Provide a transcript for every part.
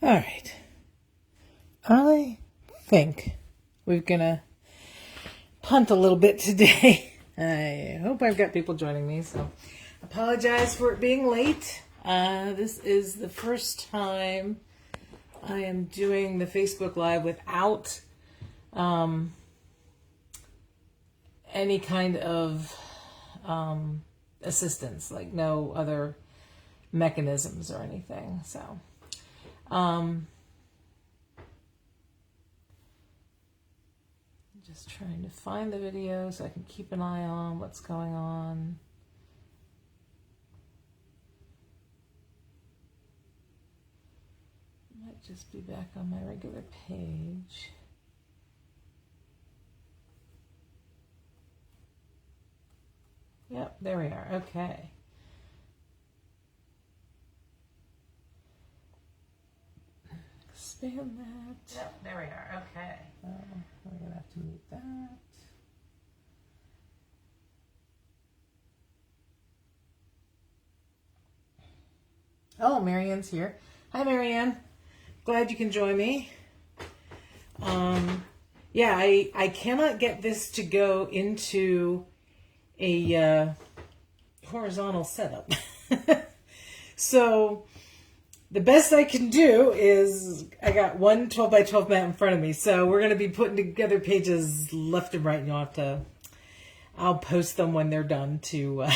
All right. I think we're going to punt a little bit today. I hope I've got people joining me, so apologize for it being late. This is the first time I am doing the Facebook Live without any kind of assistance, like no other mechanisms or anything. So, just trying to find the video so I can keep an eye on what's going on. Might just be back on my regular page. Yep, there we are. Okay. Expand that. Yep, there we are. Okay. We're going to have to mute that. Oh, Marianne's here. Hi, Marianne. Glad you can join me. Yeah, I cannot get this to go into a horizontal setup. So the best I can do is I got one 12 by 12 mat in front of me. So we're going to be putting together pages left and right. And you'll have to, I'll post them when they're done to,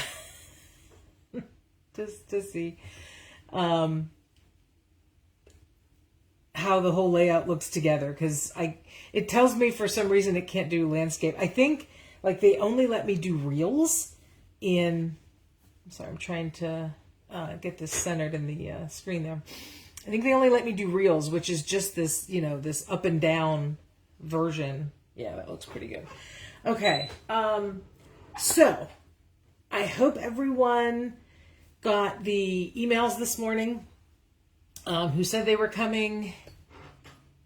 just to see how the whole layout looks together. Because it tells me for some reason it can't do landscape. I think like they only let me do reels in, I'm sorry, I'm trying to get this centered in the screen there. I think they only let me do reels, which is just this, this up and down version. Yeah, that looks pretty good. Okay. So I hope everyone got the emails this morning who said they were coming.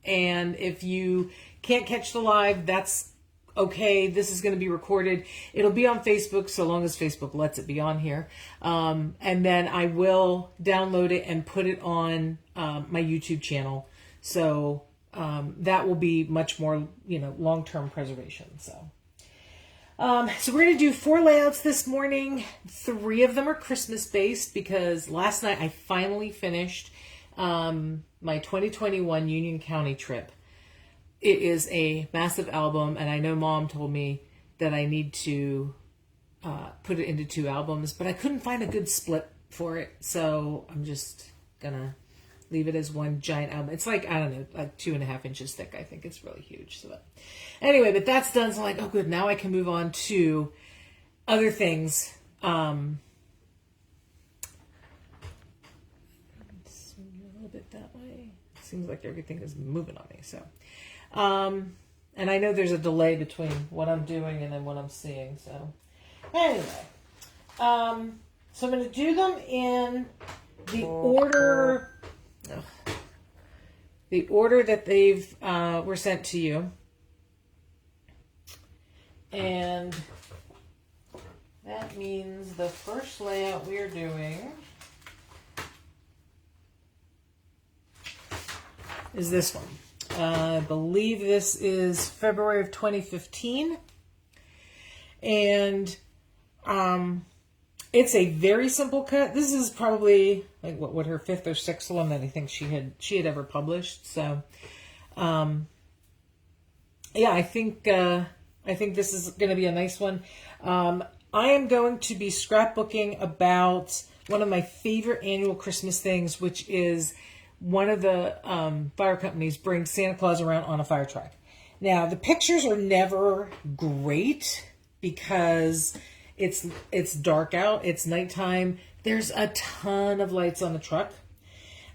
And if you can't catch the live, that's okay. This is going to be recorded. It'll be on Facebook so long as Facebook lets it be on here. And then I will download it and put it on my YouTube channel. So that will be much more, long-term preservation. So we're going to do 4 layouts this morning. 3 of them are Christmas-based because last night I finally finished my 2021 Union County trip. It is a massive album, and I know Mom told me that I need to put it into 2 albums, but I couldn't find a good split for it, so I'm just gonna leave it as one giant album. It's like, I don't know, like 2.5 inches thick. I think it's really huge. So anyway, but that's done, so I'm like, oh good, now I can move on to other things. Swing a little bit that way. Seems like everything is moving on me, so. And I know there's a delay between what I'm doing and then what I'm seeing. So anyway, so I'm going to do them in the order, that they've, were sent to you. And that means the first layout we are doing is this one. I believe this is February of 2015. And it's a very simple cut. This is probably like what her 5th or 6th one that I think she had ever published. So yeah, I think this is going to be a nice one. I am going to be scrapbooking about one of my favorite annual Christmas things, which is one of the fire companies brings Santa Claus around on a fire truck. Now, the pictures are never great because it's dark out. It's nighttime. There's a ton of lights on the truck.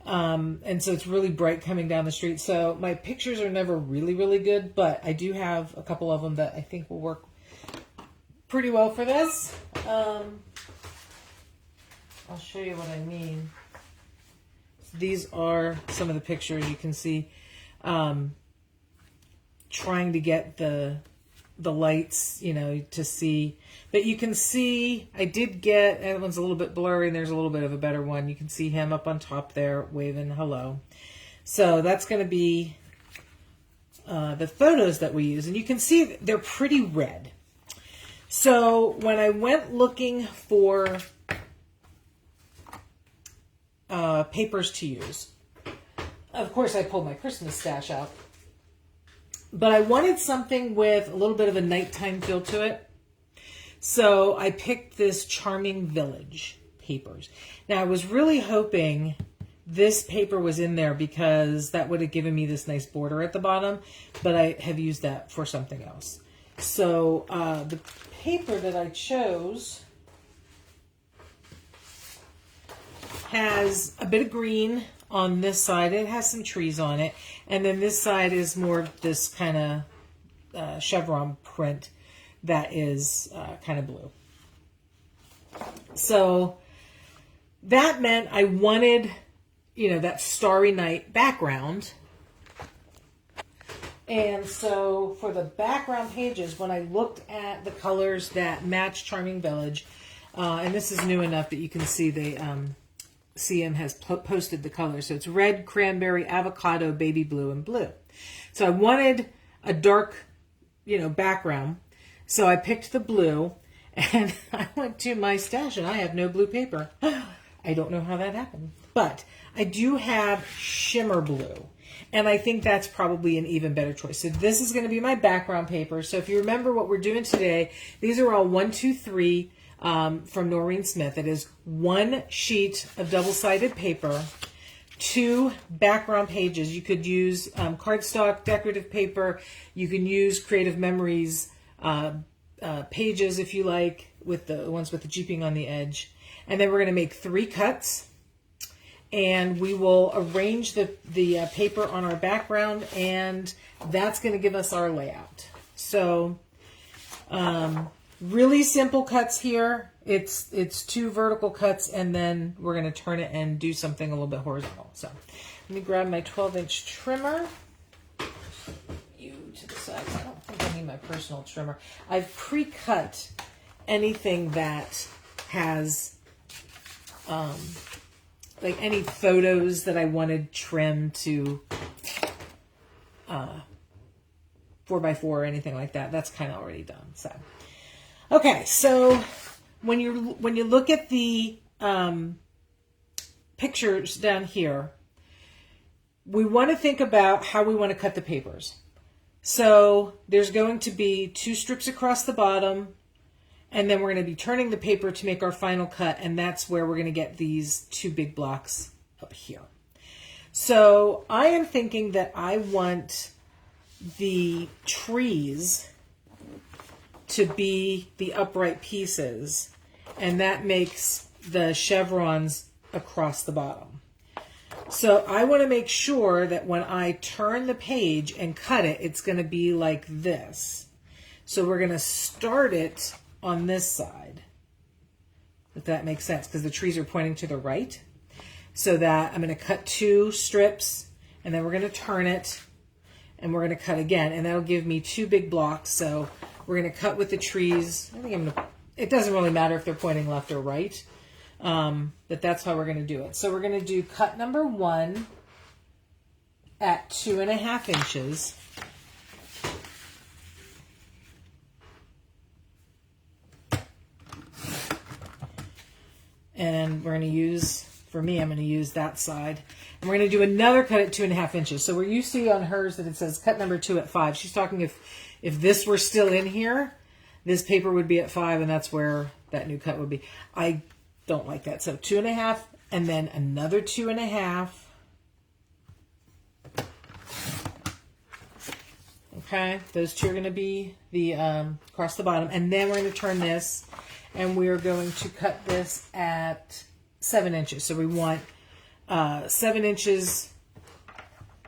And so it's really bright coming down the street. So my pictures are never really, really good, but I do have a couple of them that I think will work pretty well for this. I'll show you what I mean. These are some of the pictures you can see, trying to get the lights, to see. But you can see, I did get, that one's a little bit blurry, and there's a little bit of a better one. You can see him up on top there waving hello. So that's going to be the photos that we use. And you can see they're pretty red. So when I went looking for papers to use, of course I pulled my Christmas stash out. But I wanted something with a little bit of a nighttime feel to it. So I picked this Charming Village papers. Now I was really hoping this paper was in there because that would have given me this nice border at the bottom, but I have used that for something else. So the paper that I chose has a bit of green on this side. It has some trees on it. And then this side is more of this kind of chevron print that is kind of blue. So that meant I wanted, that starry night background. And so for the background pages, when I looked at the colors that match Charming Village, and this is new enough that you can see they... CM has posted the colors. So it's red, cranberry, avocado, baby blue, and blue. So I wanted a dark, background. So I picked the blue and I went to my stash and I have no blue paper. I don't know how that happened. But I do have shimmer blue. And I think that's probably an even better choice. So this is going to be my background paper. So if you remember what we're doing today, these are all 1, 2, 3 from Noreen Smith. It is 1 sheet of double-sided paper, 2 background pages. You could use cardstock, decorative paper. You can use Creative Memories pages if you like, with the ones with the jeeping on the edge. And then we're going to make 3 cuts. And we will arrange the paper on our background, and that's going to give us our layout. So really simple cuts here. It's 2 vertical cuts, and then we're going to turn it and do something a little bit horizontal. So let me grab my 12-inch trimmer. You to the side. I don't think I need my personal trimmer. I've pre-cut anything that has like any photos that I wanted trimmed to 4x4 or anything like that. That's kind of already done. So, okay. So when you look at the pictures down here, we want to think about how we want to cut the papers. So there's going to be 2 strips across the bottom, and then we're going to be turning the paper to make our final cut, and that's where we're going to get these 2 big blocks up here. So I am thinking that I want the trees to be the upright pieces, and that makes the chevrons across the bottom. So I want to make sure that when I turn the page and cut it, it's going to be like this. So we're going to start it on this side, if that makes sense, because the trees are pointing to the right. So that I'm going to cut 2 strips, and then we're going to turn it, and we're going to cut again, and that'll give me 2 big blocks. So we're going to cut with the trees. I think it doesn't really matter if they're pointing left or right, but that's how we're going to do it. So we're going to do cut number 1 at 2.5 inches. And we're going to use, for me, I'm going to use that side. And we're going to do another cut at 2.5 inches. So where you see on hers that it says cut number 2 at 5, she's talking if this were still in here, this paper would be at 5, and that's where that new cut would be. I don't like that. So 2.5, and then another 2.5. Okay, those 2 are going to be the across the bottom. And then we're going to turn this, and we're going to cut this at 7 inches. So we want 7 inches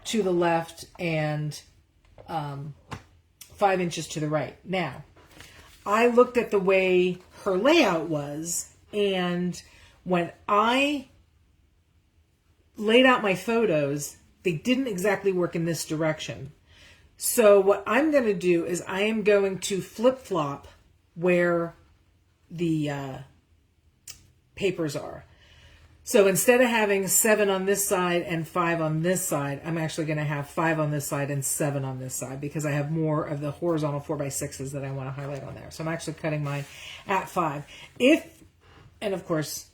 to the left and 5 inches to the right. Now, I looked at the way her layout was, and when I laid out my photos, they didn't exactly work in this direction. So what I'm going to do is I am going to flip-flop where the papers are. So instead of having 7 on this side and 5 on this side, I'm actually going to have 5 on this side and 7 on this side because I have more of the horizontal 4x6s that I want to highlight on there. So I'm actually cutting mine at 5. And of course,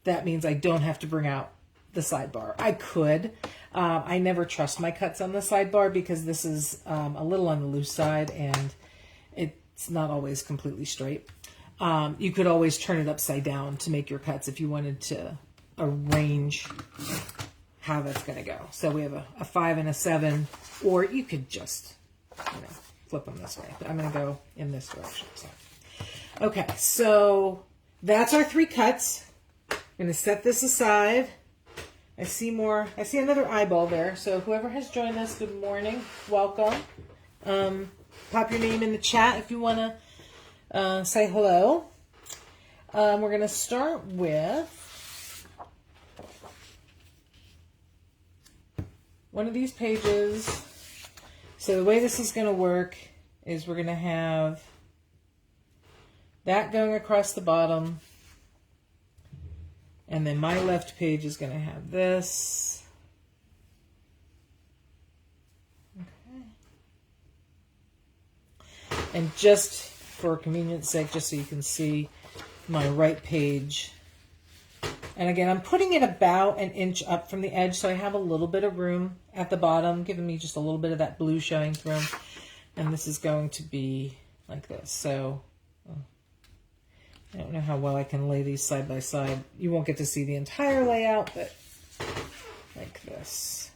that means I don't have to bring out the sidebar. I could. I never trust my cuts on the sidebar because this is a little on the loose side and it's not always completely straight. You could always turn it upside down to make your cuts if you wanted to arrange how that's going to go. So we have a 5 and a 7, or you could just, flip them this way. But I'm going to go in this direction. So. Okay, so that's our 3 cuts. I'm going to set this aside. I see another eyeball there. So whoever has joined us, good morning. Welcome. Pop your name in the chat if you want to say hello. We're going to start with one of these pages. So the way this is going to work is we're going to have that going across the bottom. And then my left page is going to have this. Okay. And just for convenience sake, just so you can see my right page. And again, I'm putting it about an inch up from the edge, so I have a little bit of room at the bottom, giving me just a little bit of that blue showing through. And this is going to be like this. So I don't know how well I can lay these side by side. You won't get to see the entire layout, but like this.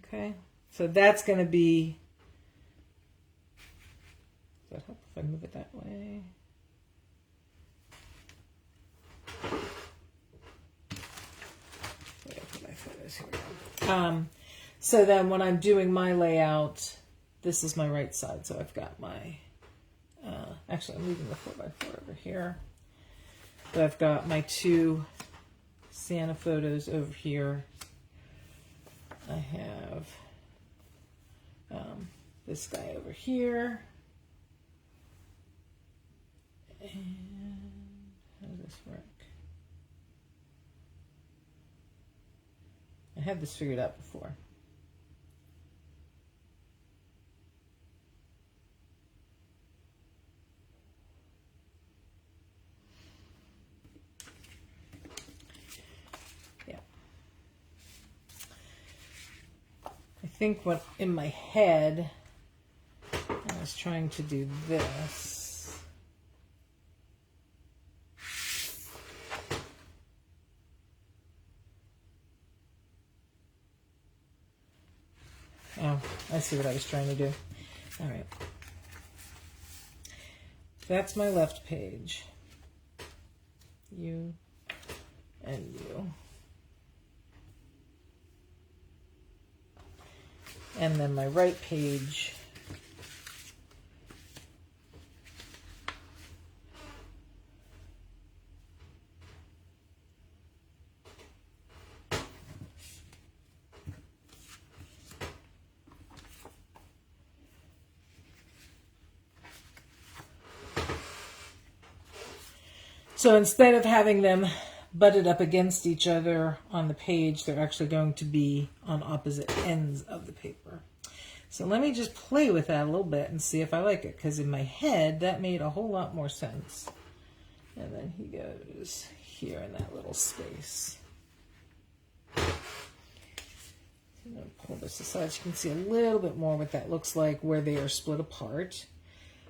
Okay, so that's going to be, does that help if I move it that way? Where did I put my photos? Here we go. So then when I'm doing my layout, this is my right side. So I've got my, actually I'm leaving the 4x4 over here. But I've got my 2 Santa photos over here. I have this guy over here. And how does this work? I had this figured out before. I think what in my head I was trying to do this. Oh, I see what I was trying to do. All right. That's my left page. You and you. And then my right page so instead of having them butted up against each other on the page, they're actually going to be on opposite ends of the paper. So let me just play with that a little bit and see if I like it, because in my head that made a whole lot more sense. And then he goes here in that little space. I'm going to pull this aside so you can see a little bit more what that looks like where they are split apart.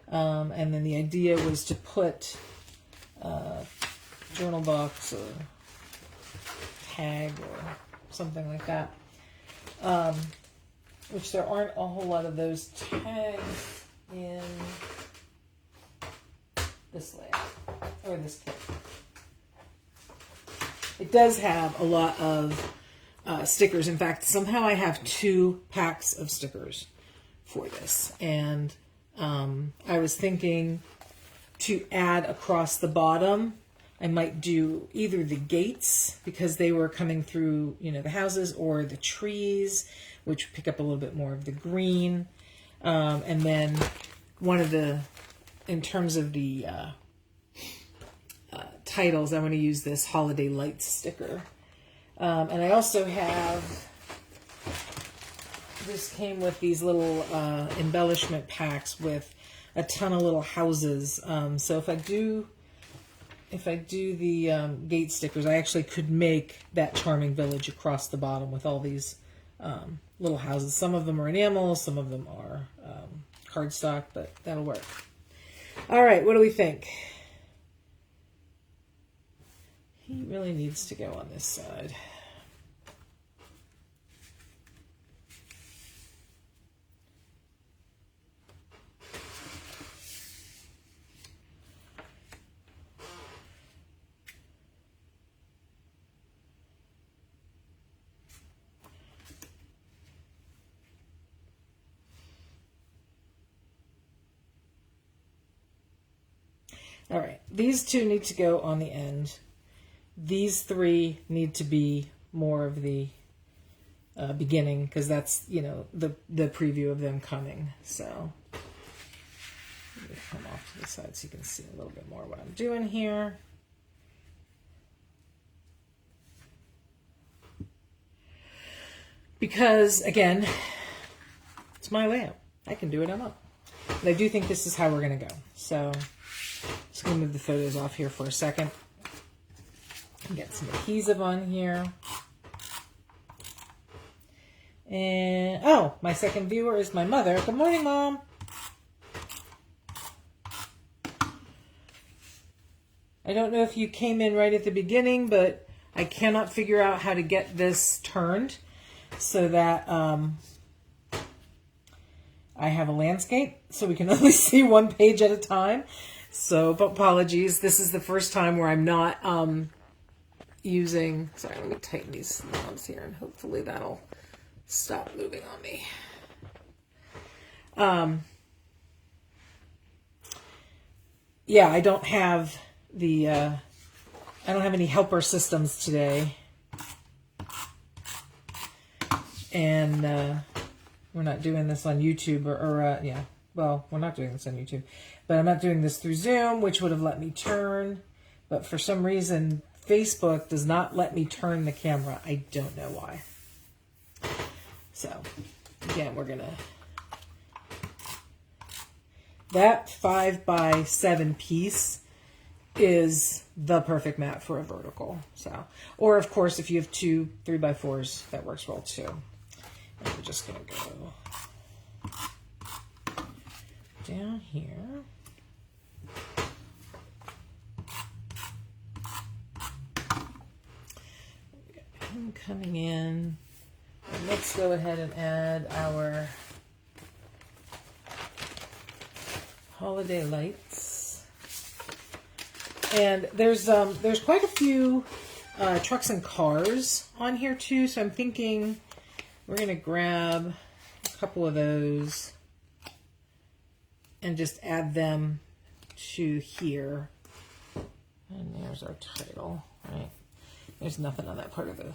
And then the idea was to put journal box or tag or something like that, which there aren't a whole lot of those tags in this layout or this kit. It does have a lot of stickers. In fact, somehow I have 2 packs of stickers for this, and I was thinking to add across the bottom. I might do either the gates, because they were coming through, the houses, or the trees, which pick up a little bit more of the green. And then one of the, in terms of the titles, I want to use this Holiday Lights sticker. And I also have, this came with these little embellishment packs with a ton of little houses. So if I do the gate stickers, I actually could make that charming village across the bottom with all these little houses. Some of them are enamel, some of them are cardstock, but that'll work. All right, what do we think? He really needs to go on this side. All right, these two need to go on the end. These three need to be more of the beginning, because that's, you know, the preview of them coming. So let me come off to the side so you can see a little bit more what I'm doing here. Because, again, it's my layout. I can do it on up. But I do think this is how we're going to go. So just going to move the photos off here for a second. Get some adhesive on here. And, oh, my second viewer is my mother. Good morning, Mom. I don't know if you came in right at the beginning, but I cannot figure out how to get this turned so that I have a landscape, so we can only see one page at a time. So, apologies. This is the first time where I'm not using... Sorry, let me tighten these knobs here, and hopefully that'll stop moving on me. Yeah, I don't have the... I don't have any helper systems today. And we're not doing this on YouTube yeah. Well, we're not doing this on YouTube. But I'm not doing this through Zoom, which would have let me turn. But for some reason, Facebook does not let me turn the camera. I don't know why. So, again, we're going to... That 5x7 piece is the perfect mat for a vertical. So, or, of course, if you have two 3x4s, that works well, too. And we're just going to go down here. We got him coming in. And let's go ahead and add our holiday lights. And there's quite a few trucks and cars on here too, so I'm thinking we're going to grab a couple of those and just add them to here. And there's our title, right? There's nothing on that part of the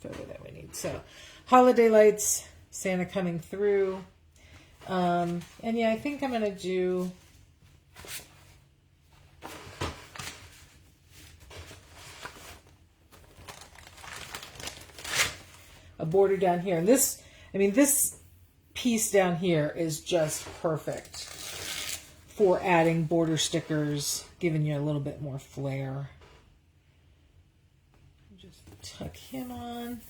photo that we need. So, holiday lights, Santa coming through. And yeah, I think I'm going to do a border down here. And this, I mean, this piece down here is just perfect for adding border stickers, giving you a little bit more flair. Just tuck him on.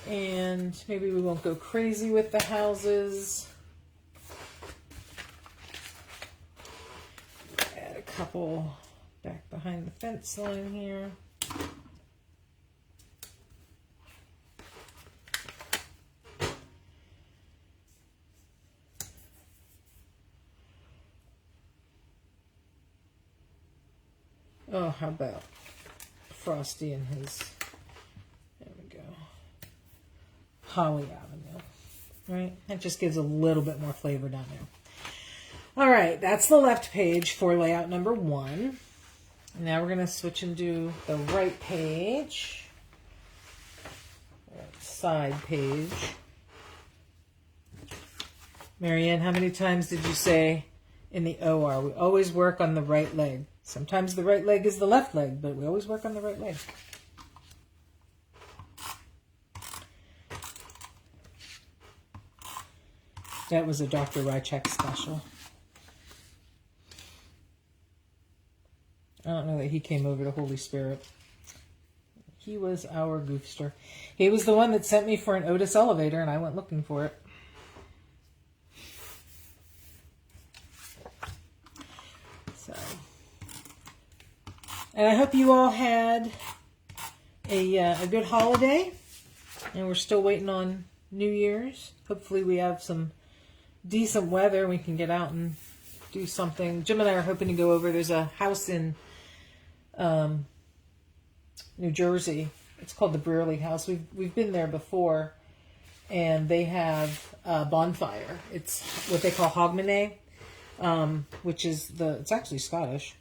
And maybe we won't go crazy with the houses. Add a couple back behind the fence line here. Oh, how about Frosty and his, there we go, Holly Avenue, right? That just gives a little bit more flavor down there. All right, that's the left page for layout number 1. Now we're going to switch and do the right page, right side page. Marianne, how many times did you say in the OR, we always work on the right leg? Sometimes the right leg is the left leg, but we always work on the right leg. That was a Dr. Rychek special. I don't know that he came over to Holy Spirit. He was our goofster. He was the one that sent me for an Otis elevator, and I went looking for it. So, and I hope you all had a good holiday. And we're still waiting on New Year's. Hopefully we have some decent weather. We can get out and do something. Jim and I are hoping to go over. There's a house in New Jersey. It's called the Brearley House. We've been there before, and they have a bonfire. It's what they call Hogmanay, which is it's actually Scottish.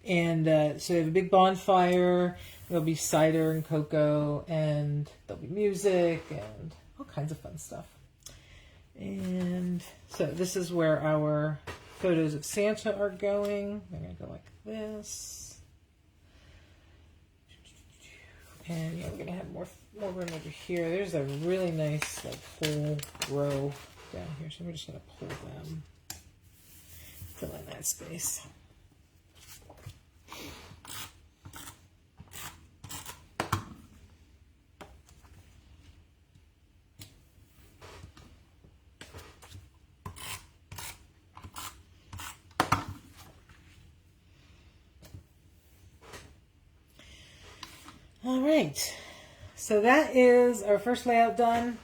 And so they have a big bonfire. There'll be cider and cocoa, and there'll be music and all kinds of fun stuff. And so this is where our photos of Santa are going. They're going to go like this. And yeah, we're going to have more room over here. There's a really nice like whole row down here. So we're just going to pull them. Fill in that space. All right, so that is our first layout done.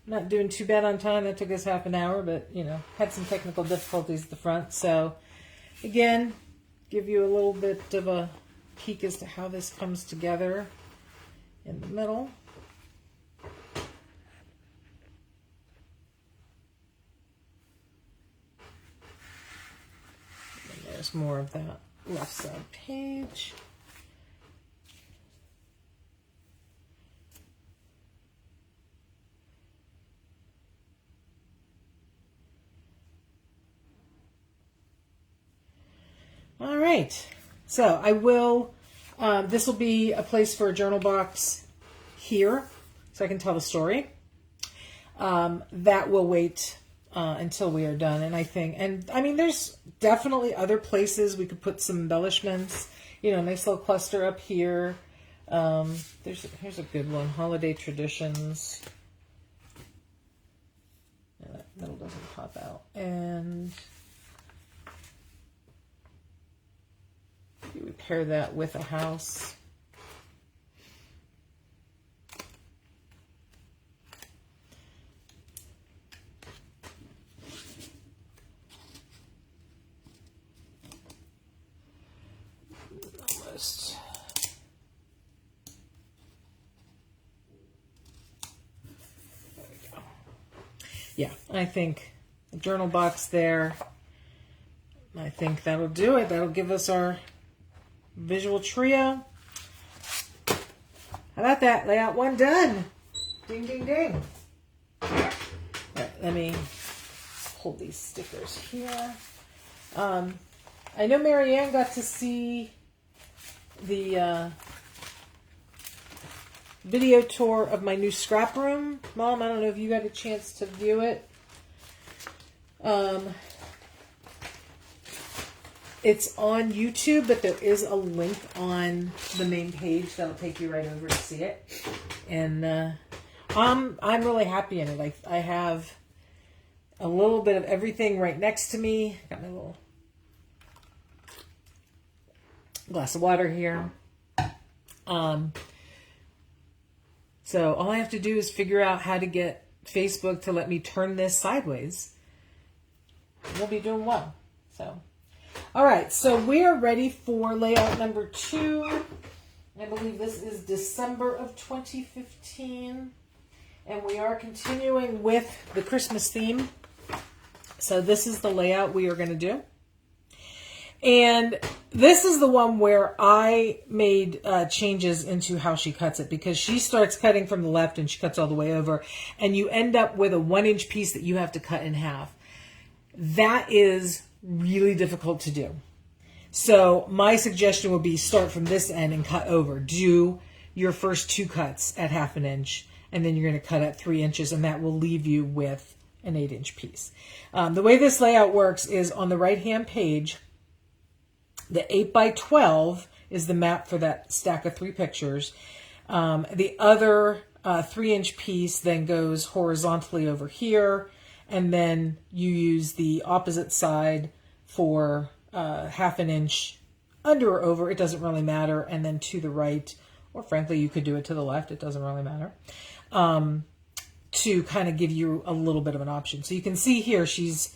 Not doing too bad on time. That took us half an hour, but, you know, had some technical difficulties at the front. So, again, give you a little bit of a peek as to how this comes together in the middle. And there's more of that left side page. All right, so I will, this will be a place for a journal box here, so I can tell the story. That will wait until we are done, and I mean, there's definitely other places we could put some embellishments, you know, nice little cluster up here. Here's a good one, Holiday Traditions. Yeah, that middle doesn't pop out, and we pair that with a house. Almost. There we go. Yeah, I think a journal box there. I think that'll do it. That'll give us our visual trio. How about that? Layout 1 done. Ding, ding, ding. All right, let me hold these stickers here. I know Marianne got to see the video tour of my new scrap room. Mom, I don't know if you got a chance to view it. It's on YouTube, but there is a link on the main page that'll take you right over to see it. And I'm really happy in it. I have a little bit of everything right next to me. Got my little glass of water here. So all I have to do is figure out how to get Facebook to let me turn this sideways. We'll be doing well. So. All right, so we are ready for layout number 2. I believe this is December of 2015. And we are continuing with the Christmas theme. So this is the layout we are going to do. And This is the one where I made changes into how she cuts it, because she starts cutting from the left and she cuts all the way over, and you end up with a 1-inch piece that you have to cut in half. That is really difficult to do. So my suggestion would be start from this end and cut over. Do your first 2 cuts at 1/2 inch, and then you're going to cut at 3 inches, and that will leave you with an 8-inch piece. The way this layout works is on the right-hand page, the 8x12 is the map for that stack of 3 pictures. The other 3-inch piece then goes horizontally over here, and then you use the opposite side for 1/2 inch under or over. It doesn't really matter. And then to the right, or frankly, you could do it to the left. It doesn't really matter. To kind of give you a little bit of an option. So you can see here, she's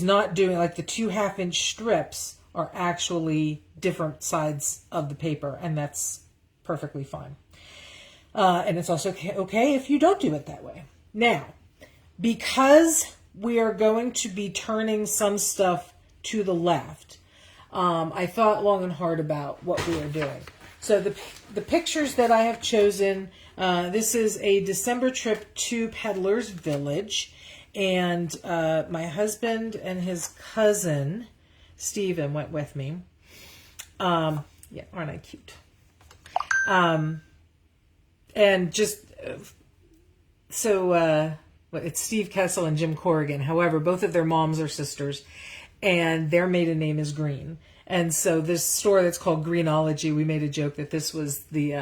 not doing, like, the 2 1/2-inch strips are actually different sides of the paper, and that's perfectly fine. And it's also okay if you don't do it that way. Now, because we are going to be turning some stuff to the left, I thought long and hard about what we are doing. So the pictures that I have chosen, this is a December trip to Peddler's Village, and my husband and his cousin Steven went with me. Yeah, aren't I cute? And just so it's Steve Kessel and Jim Corrigan. However, both of their moms are sisters, and their maiden name is Green. And so this store that's called Greenology, we made a joke that this was the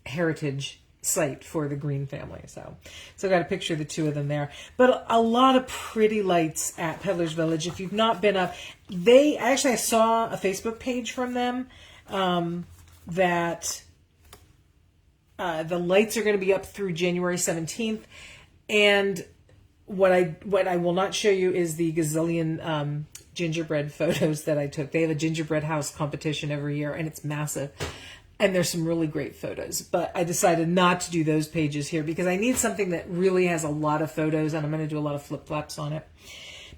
heritage site for the Green family. So I got a picture of the 2 of them there. But a lot of pretty lights at Peddler's Village. If you've not been up, I saw a Facebook page from them that the lights are going to be up through January 17th. And what I will not show you is the gazillion gingerbread photos that I took. They have a gingerbread house competition every year, and it's massive. And there's some really great photos. But I decided not to do those pages here because I need something that really has a lot of photos, and I'm going to do a lot of flip-flops on it.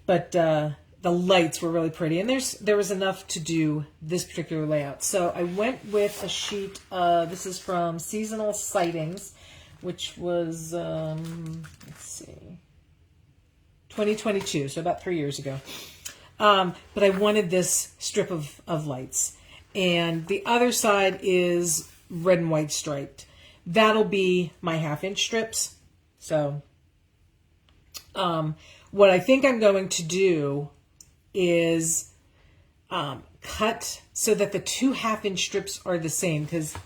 But the lights were really pretty, and there was enough to do this particular layout. So I went with a sheet. This is from Seasonal Sightings, which was, let's see, 2022, so about 3 years ago. But I wanted this strip of lights. And the other side is red and white striped. That'll be my 1/2-inch strips. So what I think I'm going to do is cut so that the 2 1/2-inch strips are the same, because I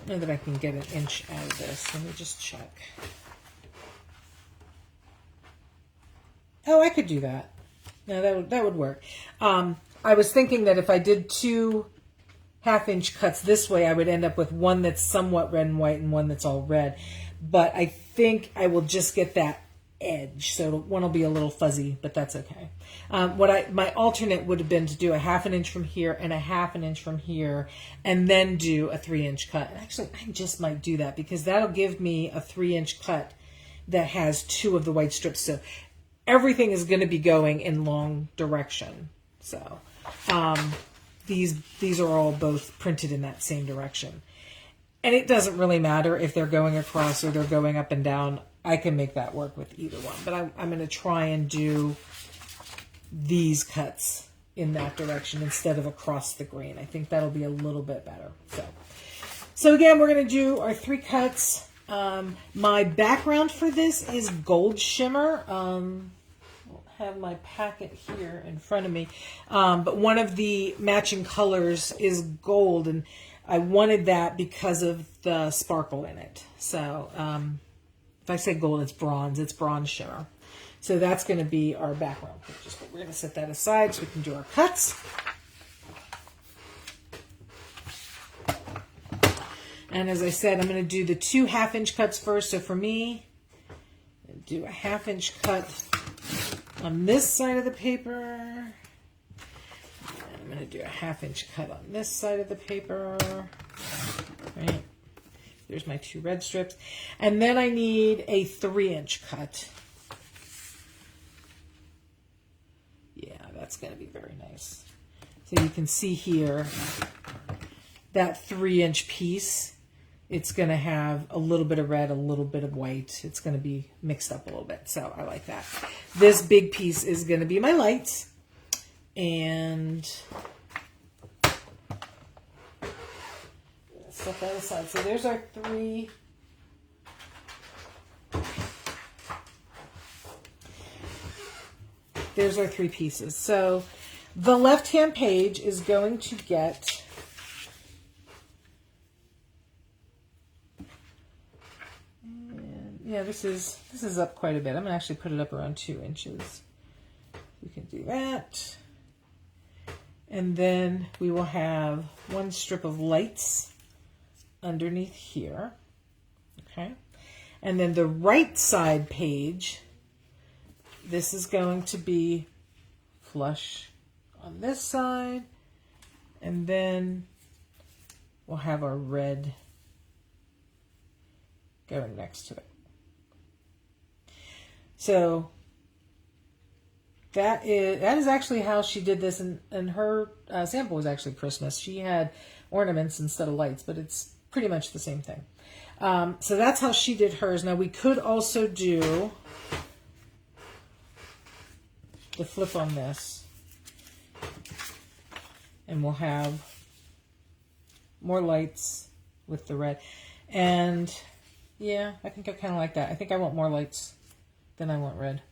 don't know that I can get an inch out of this. Let me just check. Oh, I could do that. No, that would work. I was thinking that if I did 2 1/2-inch cuts this way, I would end up with one that's somewhat red and white and one that's all red. But I think I will just get that edge, so one will be a little fuzzy, but that's okay. My alternate would have been to do a 1/2 inch from here and a 1/2 inch from here, and then do a 3-inch cut. And actually, I just might do that because that'll give me a 3-inch cut that has 2 of the white strips. So everything is going to be going in long direction. So these are all both printed in that same direction. And it doesn't really matter if they're going across or they're going up and down. I can make that work with either one. But I'm going to try and do these cuts in that direction instead of across the grain. I think that'll be a little bit better. So again, we're going to do our 3 cuts. My background for this is gold shimmer. I'll have my packet here in front of me. But one of the matching colors is gold, and I wanted that because of the sparkle in it. So if I say gold, it's bronze shimmer. So that's going to be our background pictures. But we're going to set that aside so we can do our cuts. And as I said, I'm going to do the 2 1/2-inch cuts first. So for me, I'm going to do a 1/2-inch cut on this side of the paper. And I'm going to do a 1/2-inch cut on this side of the paper. Right. There's my 2 red strips. And then I need a 3-inch cut. Yeah, that's going to be very nice. So you can see here that 3-inch piece, it's going to have a little bit of red, a little bit of white. It's going to be mixed up a little bit. So I like that. This big piece is going to be my lights. And set that aside. So there's our 3. There's our 3 pieces. So the left-hand page is going to get yeah, this is up quite a bit. I'm gonna actually put it up around 2 inches. We can do that. And then we will have 1 strip of lights underneath here. Okay. And then the right side page, this is going to be flush on this side. And then we'll have our red going next to it. So that is actually how she did this, and her sample was actually Christmas. She had ornaments instead of lights, but it's pretty much the same thing. So that's how she did hers. Now we could also do the flip on this, and we'll have more lights with the red. And yeah, I think I kind of like that. I think I want more lights than I want red.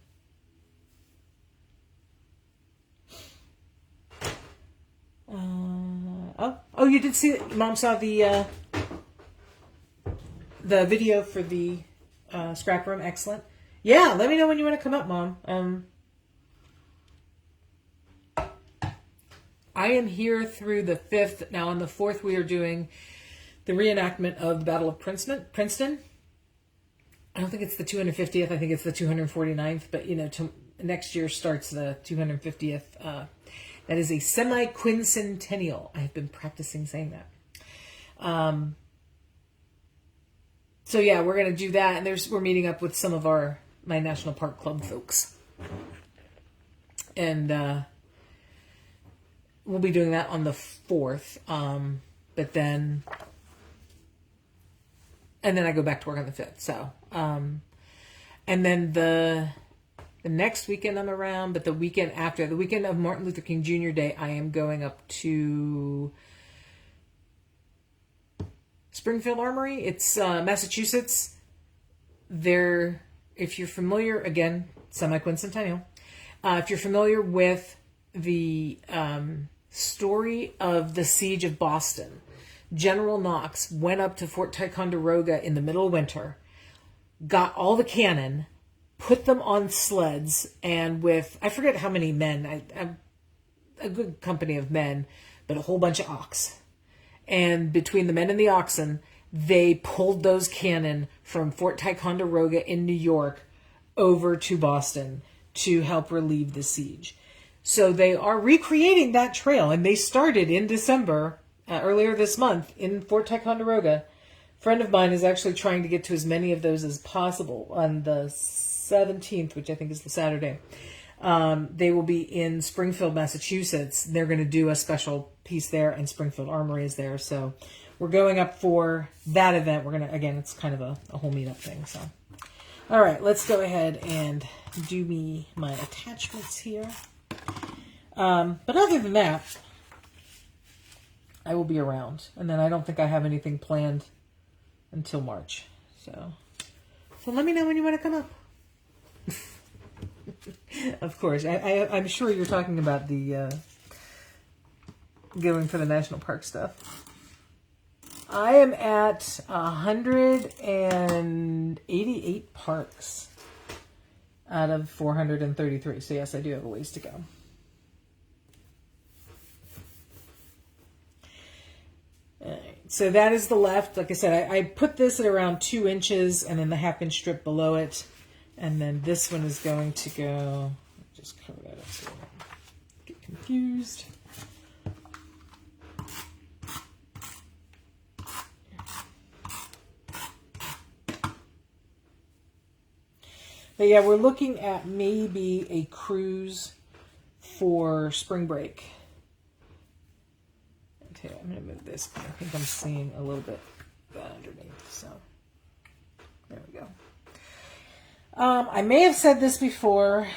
Oh, you did see it. Mom saw the video for the scrap room. Excellent. Yeah, let me know when you want to come up, Mom. I am here through the 5th. Now on the 4th, we are doing the reenactment of the Battle of Princeton. I don't think it's the 250th. I think it's the 249th. But, you know, next year starts the 250th. That is a semi-quincentennial. I have been practicing saying that. So, yeah, we're going to do that. And we're meeting up with some of my National Park Club folks. And we'll be doing that on the 4th. But then... And then I go back to work on the 5th. So, and then the next weekend I'm around, but the weekend after, the weekend of Martin Luther King Jr. Day, I am going up to Springfield Armory. It's Massachusetts. If you're familiar, again, semi-quincentennial. If you're familiar with the story of the Siege of Boston, General Knox went up to Fort Ticonderoga in the middle of winter, got all the cannon, put them on sleds, and with, I forget how many men, a good company of men, but a whole bunch of ox. And between the men and the oxen, they pulled those cannon from Fort Ticonderoga in New York over to Boston to help relieve the siege. So they are recreating that trail, and they started in December, earlier this month, in Fort Ticonderoga. A friend of mine is actually trying to get to as many of those as possible. On the 17th, which I think is the Saturday, they will be in Springfield, Massachusetts. They're going to do a special piece there, and Springfield Armory is there. So we're going up for that event. We're going to, again, it's kind of a whole meetup thing. So, all right, let's go ahead and do my attachments here. But other than that, I will be around. And then I don't think I have anything planned until March. So let me know when you want to come up. Of course. I'm sure you're talking about the going for the national park stuff. I am at 188 parks out of 433. So yes, I do have a ways to go. So that is the left. Like I said, I put this at around 2 inches, and then the 1/2-inch strip below it. And then this one is going to go, just cover that up so I don't get confused. But yeah, we're looking at maybe a cruise for spring break. too. I'm going to move this. I think I'm seeing a little bit underneath. So there we go. I may have said this before.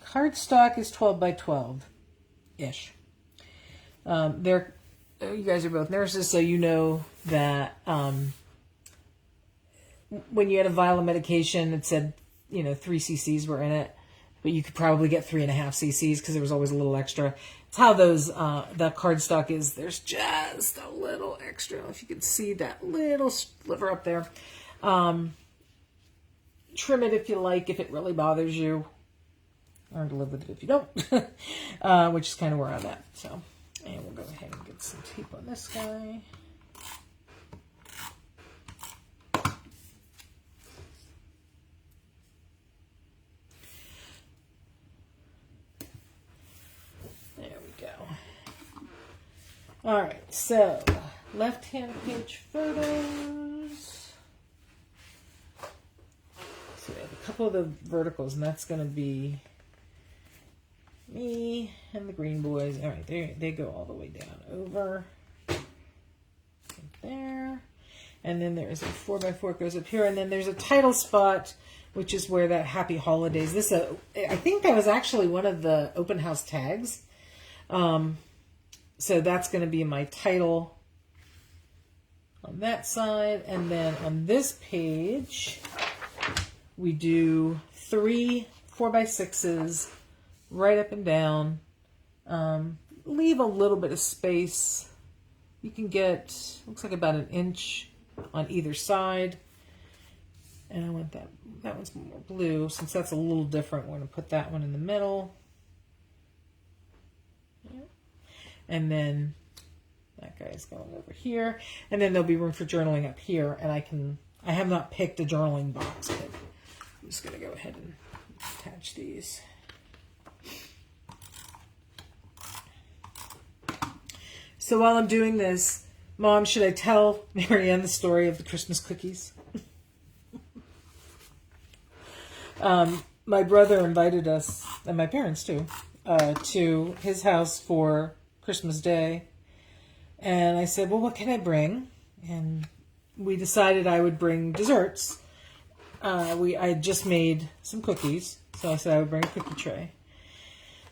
Cardstock is 12 by 12-ish. You guys are both nurses, so you know that when you had a vial of medication, it said, 3 cc's were in it, but you could probably get 3.5 cc's because there was always a little extra. It's how that cardstock is. There's just a little extra. I don't know if you can see that little sliver up there. Trim it if you like, if it really bothers you. Learn to live with it if you don't, which is kind of where I'm at. So, and we'll go ahead and get some tape on this guy. There we go. All right, so left-hand page photos. So we have a couple of the verticals, and that's going to be me and the green boys. All right, they go all the way down over there. And then there's a 4x4 goes up here. And then there's a title spot, which is where that Happy Holidays. I think that was actually one of the open house tags. So that's going to be my title on that side. And then on this page, we do 3 4x6s right up and down. Leave a little bit of space. You can get, looks like about 1 inch on either side. And I want that one's more blue. Since that's a little different, we're going to put that one in the middle. Yeah. And then that guy's going over here. And then there'll be room for journaling up here. And I have not picked a journaling box, but I'm just going to go ahead and attach these. So while I'm doing this, Mom, should I tell Marianne the story of the Christmas cookies? My brother invited us, and my parents too, to his house for Christmas Day. And I said, well, what can I bring? And we decided I would bring desserts. I had just made some cookies, so I said I would bring a cookie tray.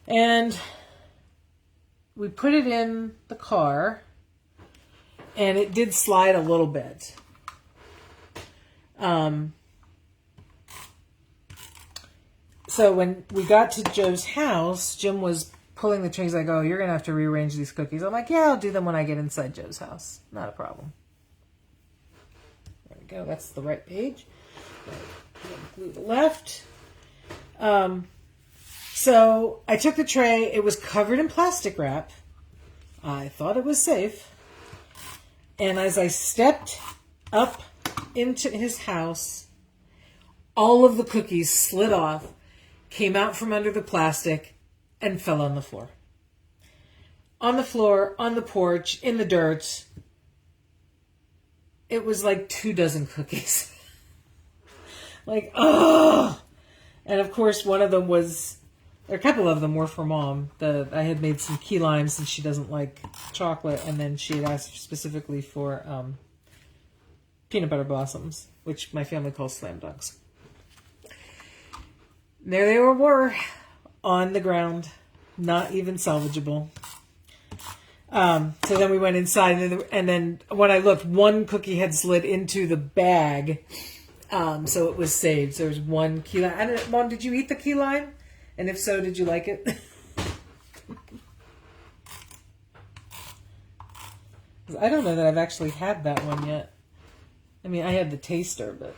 And we put it in the car, and it did slide a little bit. So when we got to Joe's house, Jim was pulling the tray. He's like, oh, you're going to have to rearrange these cookies. I'm like, yeah, I'll do them when I get inside Joe's house. Not a problem. There we go. That's the right page. Glue the left. So I took the tray. It was covered in plastic wrap. I thought it was safe. And as I stepped up into his house, all of the cookies slid off, came out from under the plastic, and fell on the floor. On the floor, on the porch, in the dirt. It was like 24 cookies. Like, oh! And of course, one of them was, or a couple of them were for Mom. I had made some key limes since she doesn't like chocolate, and then she had asked specifically for peanut butter blossoms, which my family calls slam dunks. There they were on the ground, not even salvageable. So then we went inside, and then when I looked, one cookie had slid into the bag, so it was saved. So there was one key lime. Mom, did you eat the key lime? And if so, did you like it? I don't know that I've actually had that one yet. I mean, I had the taster, but...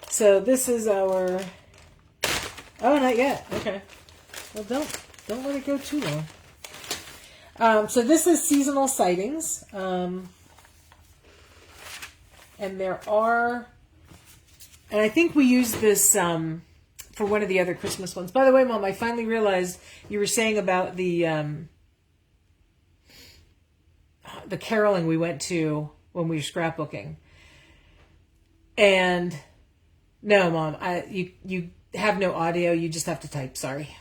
So this is our... Oh, not yet. Okay. Well, don't let it go too long. So this is seasonal sightings. And there are... And I think we used this for one of the other Christmas ones. By the way, Mom, I finally realized you were saying about the caroling we went to when we were scrapbooking. And no, Mom, you have no audio. You just have to type. Sorry.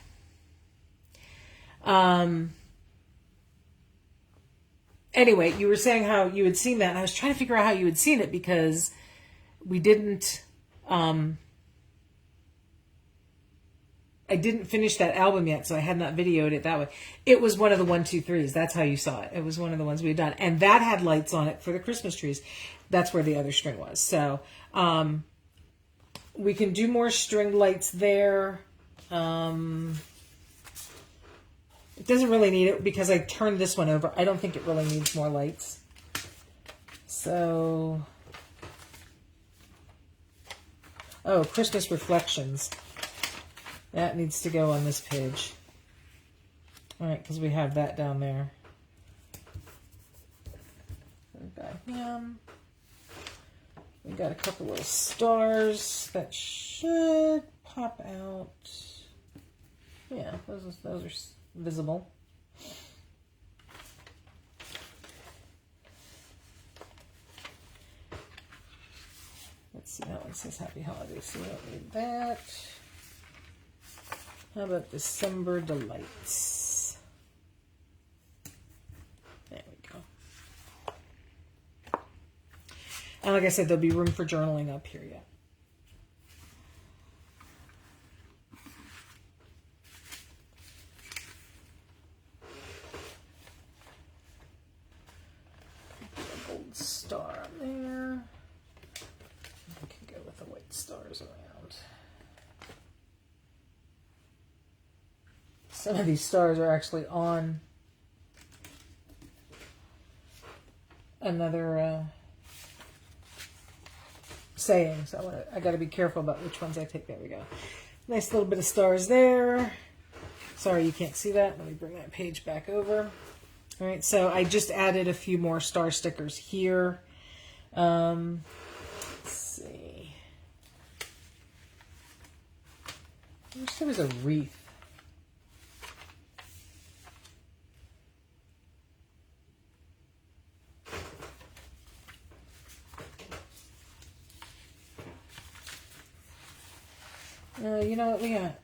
Anyway, you were saying how you had seen that, and I was trying to figure out how you had seen it because we didn't. I didn't finish that album yet, so I had not videoed it that way. It was one of the 1, 2, 3s. That's how you saw it. It was one of the ones we had done, and that had lights on it for the Christmas trees. That's where the other string was. So we can do more string lights there. It doesn't really need it because I turned this one over. I don't think it really needs more lights. So, oh, Christmas Reflections. That needs to go on this page. All right, because we have that down there. We've got him. We got a couple little stars that should pop out. Yeah, those are visible. Let's see, that one says Happy Holidays, so we don't need that. How about December Delights? There we go. And like I said, there'll be room for journaling up here yet. Gold star on there. I can go with the white stars around. Some of these stars are actually on another saying, so I got to be careful about which ones I take. There we go. Nice little bit of stars there. Sorry you can't see that. Let me bring that page back over. All right, so I just added a few more star stickers here. Let's see. I wish there was a wreath. You know what we got?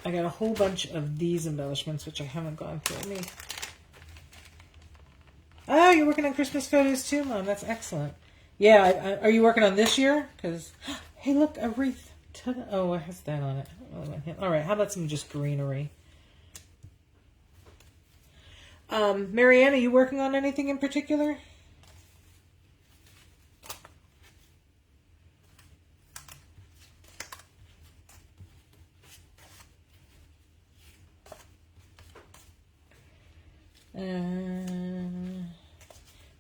I got a whole bunch of these embellishments, which I haven't gone through. Oh, you're working on Christmas photos too, Mom. That's excellent. Yeah, are you working on this year? Because, hey, look, a wreath. Oh, it has that on it. All right, how about some just greenery? Marianne, are you working on anything in particular?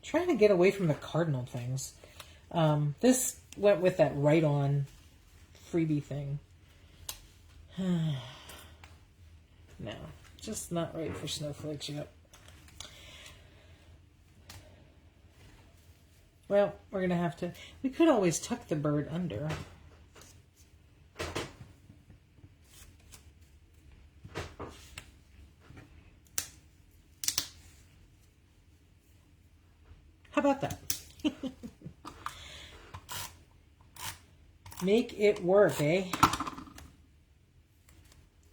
Trying to get away from the cardinal things. This went with that right on freebie thing. No, just not right for snowflakes yet. Well, we're going to have to... We could always tuck the bird under. How about that? Make it work, eh?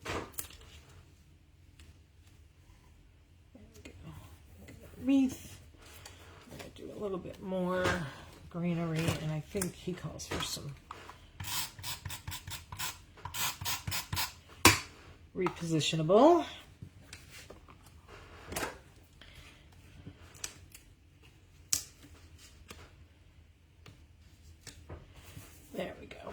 There we go. Wreath. I'm going to do a little bit more greenery, and I think he calls for some repositionable. There we go.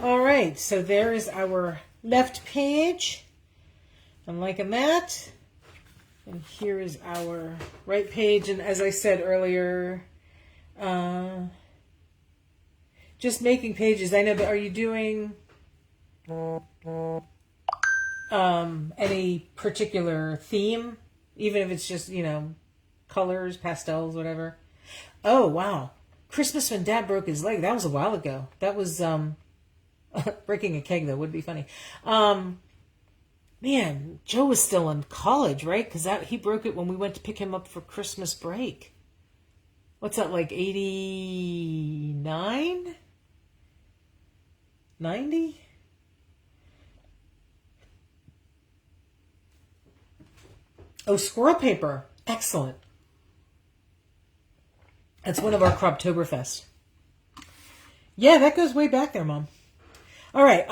All right, so there is our left page. I'm liking that. And here is our right page. And as I said earlier, just making pages. I know, but are you doing any particular theme? Even if it's just, colors, pastels, whatever. Oh, wow. Christmas when Dad broke his leg. That was a while ago. That was, breaking a keg, though, would be funny. Man, Joe was still in college, right? Because he broke it when we went to pick him up for Christmas break. What's that, like 89? 90? Oh, squirrel paper. Excellent. That's one of our Croptoberfest. Yeah, that goes way back there, Mom. All right.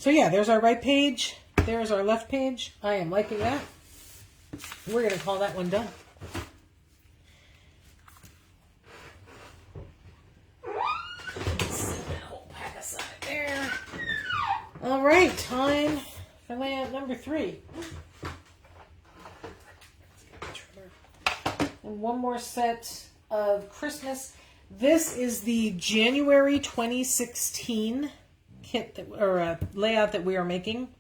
So yeah, there's our right page. There's our left page. I am liking that. We're going to call that one done. Set that whole pack aside there. All right, time for layout number 3. And one more set of Christmas. This is the January 2016 kit layout that we are making.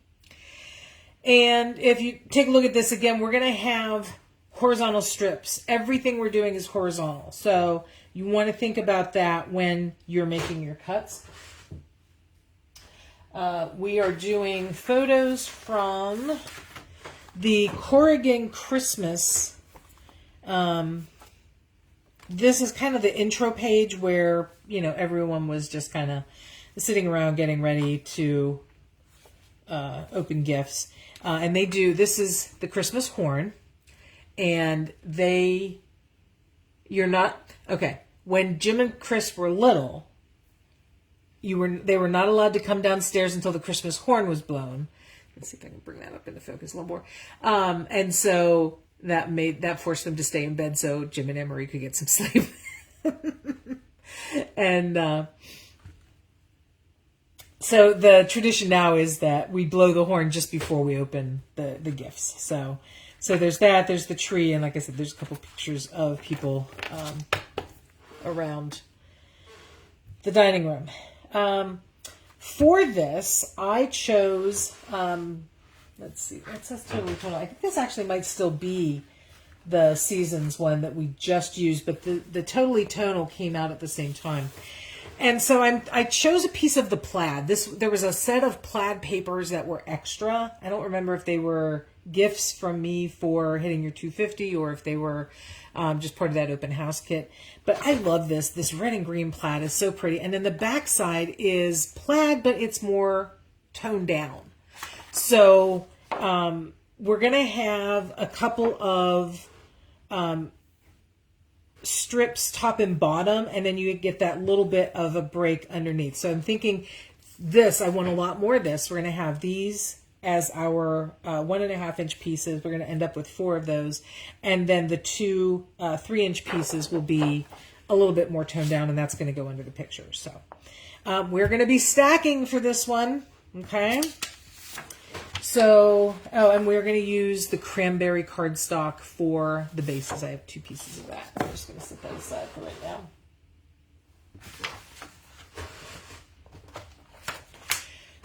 And if you take a look at this again, we're going to have horizontal strips. Everything we're doing is horizontal. So you want to think about that when you're making your cuts. We are doing photos from the Corrigan Christmas. This is kind of the intro page where, everyone was just kind of sitting around getting ready to open gifts. And this is the Christmas horn. And when Jim and Chris were little, they were not allowed to come downstairs until the Christmas horn was blown. Let's see if I can bring that up into focus a little more. And so that forced them to stay in bed so Jim and Emery could get some sleep. And so the tradition now is that we blow the horn just before we open the gifts. So there's that. There's the tree, and like I said, there's a couple pictures of people around the dining room. For this, I chose. Let's see. That says totally tonal. I think this actually might still be the Seasons one that we just used, but the Totally Tonal came out at the same time. And so I chose a piece of the plaid. There was a set of plaid papers that were extra. I don't remember if they were gifts from me for hitting your 250 or if they were just part of that open house kit. But I love this. This red and green plaid is so pretty. And then the back side is plaid, but it's more toned down. So we're going to have a couple of strips top and bottom, and then you get that little bit of a break underneath. So I'm thinking I want a lot more of this. We're going to have these as our 1.5 inch pieces. We're going to end up with 4 of those. And then the 2 3-inch pieces will be a little bit more toned down, and that's going to go under the picture. So we're going to be stacking for this one. Okay. So, and we're going to use the cranberry cardstock for the bases. I have 2 pieces of that. I'm just going to set that aside for right now.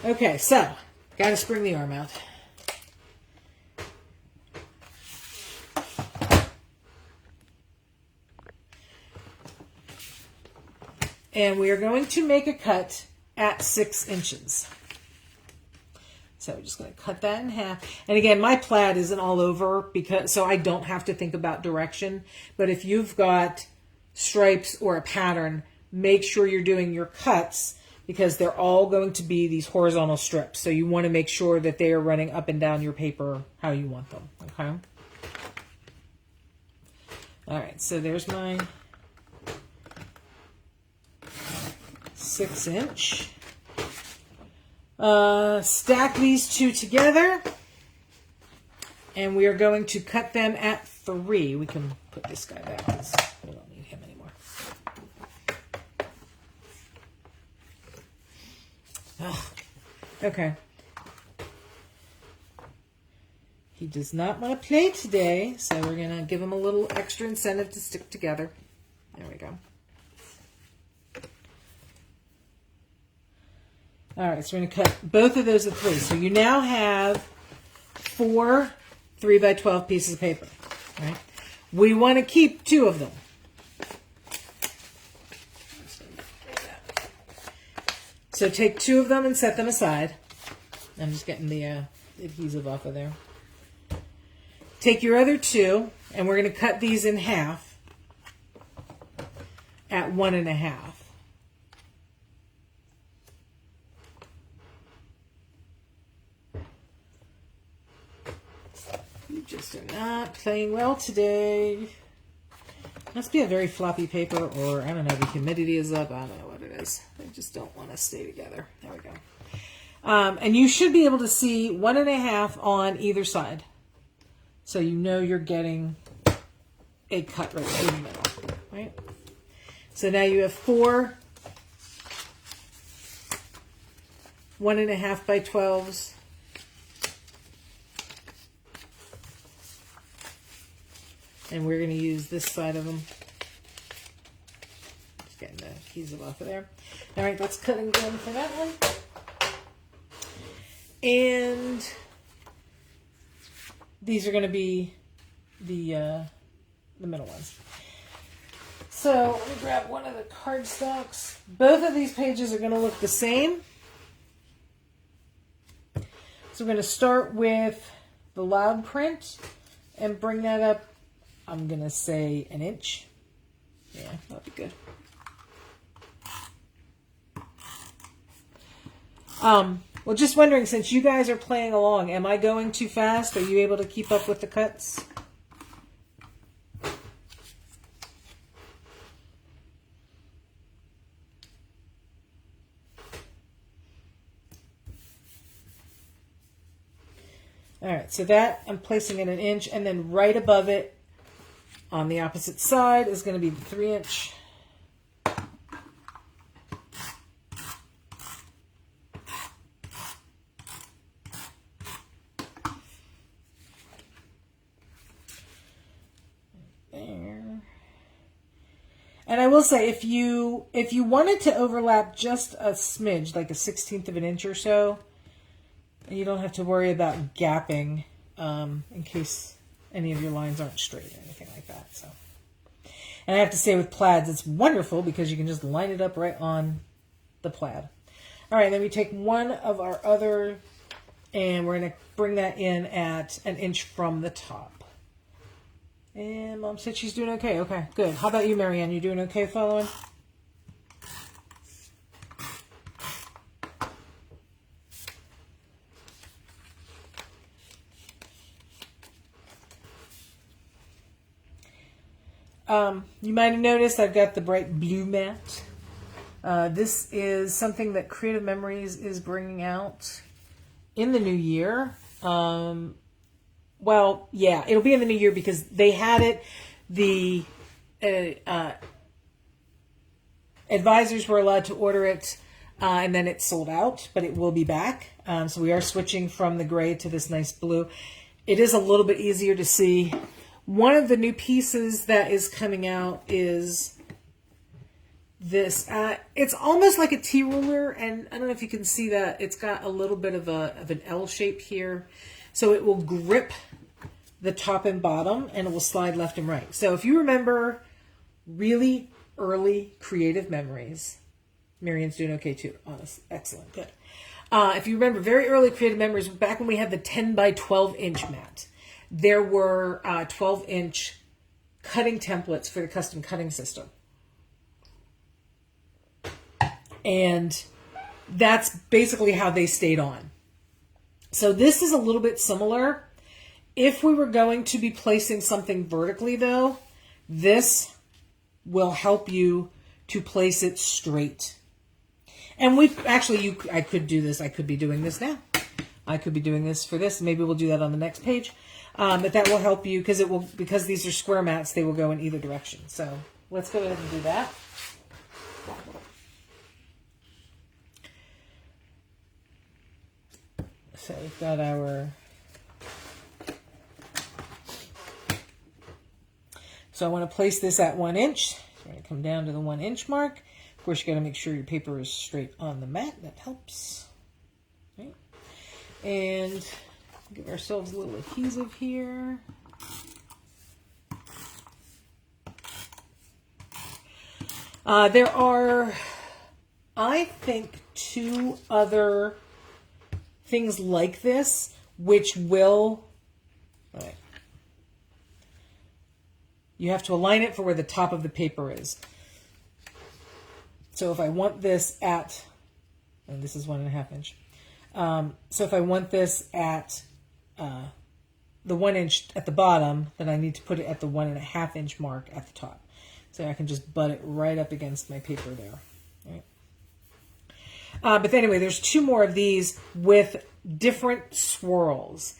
Okay, so, got to spring the arm out. And we are going to make a cut at 6 inches. So we're just going to cut that in half. And again, my plaid isn't all over so I don't have to think about direction. But if you've got stripes or a pattern, make sure you're doing your cuts because they're all going to be these horizontal strips. So you want to make sure that they are running up and down your paper how you want them. Okay. All right. So there's my 6 inch. Stack these 2 together, and we are going to cut them at 3. We can put this guy back because we don't need him anymore. Okay. He does not want to play today, so we're going to give him a little extra incentive to stick together. There we go. All right, so we're going to cut both of those at 3. So you now have 4 3x12 pieces of paper. Right? We want to keep 2 of them. So take 2 of them and set them aside. I'm just getting the adhesive off of there. Take your other two, and we're going to cut these in half at 1.5. You just are not playing well today. Must be a very floppy paper, or I don't know, the humidity is up. I don't know what it is. They just don't want to stay together. There we go. And you should be able to see 1.5 on either side. So you know you're getting a cut right through the middle, right? So now you have 4 1.5 by 12s. And we're going to use this side of them. Just getting the adhesive off of there. All right, that's cutting down for that one. And these are going to be the middle ones. So let me grab one of the cardstocks. Both of these pages are going to look the same. So we're going to start with the loud print and bring that up, I'm going to say 1 inch. Yeah, that'll be good. Well, just wondering, since you guys are playing along, am I going too fast? Are you able to keep up with the cuts? All right, so that I'm placing it 1 inch, and then right above it on the opposite side is going to be the 3 inch. And I will say, if you wanted to overlap just a smidge, like a 1/16 of an inch or so, you don't have to worry about gapping in case any of your lines aren't straight or anything like that. So, and I have to say, with plaids, it's wonderful because you can just line it up right on the plaid. All right, then we take one of our other, and we're going to bring that in at 1 inch from the top. And Mom said she's doing okay. Okay, good. How about you, Marianne? You doing okay following? You might have noticed I've got the bright blue mat. This is something that Creative Memories is bringing out in the new year. Well, yeah, it'll be in the new year because they had it. The advisors were allowed to order it, and then it sold out, but it will be back. So we are switching from the gray to this nice blue. It is a little bit easier to see. One of the new pieces that is coming out is this. It's almost like a T-ruler, and I don't know if you can see that. It's got a little bit of an L shape here. So it will grip the top and bottom, and it will slide left and right. So if you remember really early Creative Memories, Marianne's doing okay too. Honest, excellent, good. If you remember very early Creative Memories, back when we had the 10 by 12 inch mat, there were 12 inch cutting templates for the custom cutting system. And that's basically how they stayed on. So this is a little bit similar. If we were going to be placing something vertically, though, this will help you to place it straight. And I could do this. I could be doing this now. I could be doing this for this. Maybe we'll do that on the next page. But that will help you because these are square mats, they will go in either direction. So let's go ahead and do that. So we've got our, so I want to place this at 1 inch. So we're going to come down to the 1 inch mark. Of course, you got to make sure your paper is straight on the mat. That helps. Right. And give ourselves a little adhesive here. There are, I think, 2 other things like this. which will, all right. You have to align it for where the top of the paper is. So if I want this at, and this is 1.5 inch. So if I want this at the 1 inch at the bottom, then I need to put it at the 1.5 inch mark at the top. So I can just butt it right up against my paper there. Right. But anyway, there's 2 more of these with different swirls.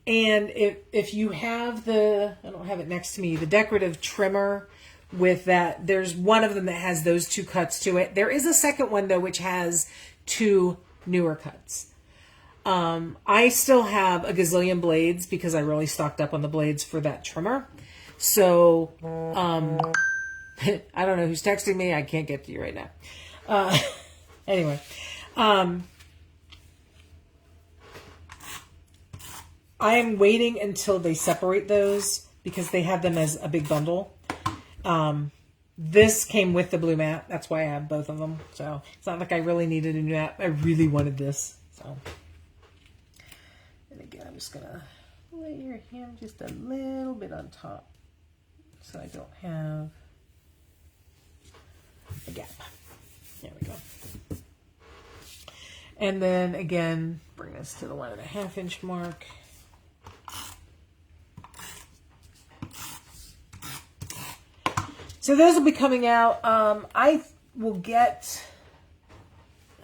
And if you have I don't have it next to me, the decorative trimmer with that, there's one of them that has those 2 cuts to it. There is a second one, though, which has 2 newer cuts. I still have a gazillion blades because I really stocked up on the blades for that trimmer. So, I don't know who's texting me. I can't get to you right now. Anyway, I am waiting until they separate those because they have them as a big bundle. This came with the blue mat. That's why I have both of them. So it's not like I really needed a new mat. I really wanted this. So, and again, I'm just going to lay your hand just a little bit on top so I don't have a gap. There we go. And then again, bring this to the 1.5 inch mark. So those will be coming out. I will get,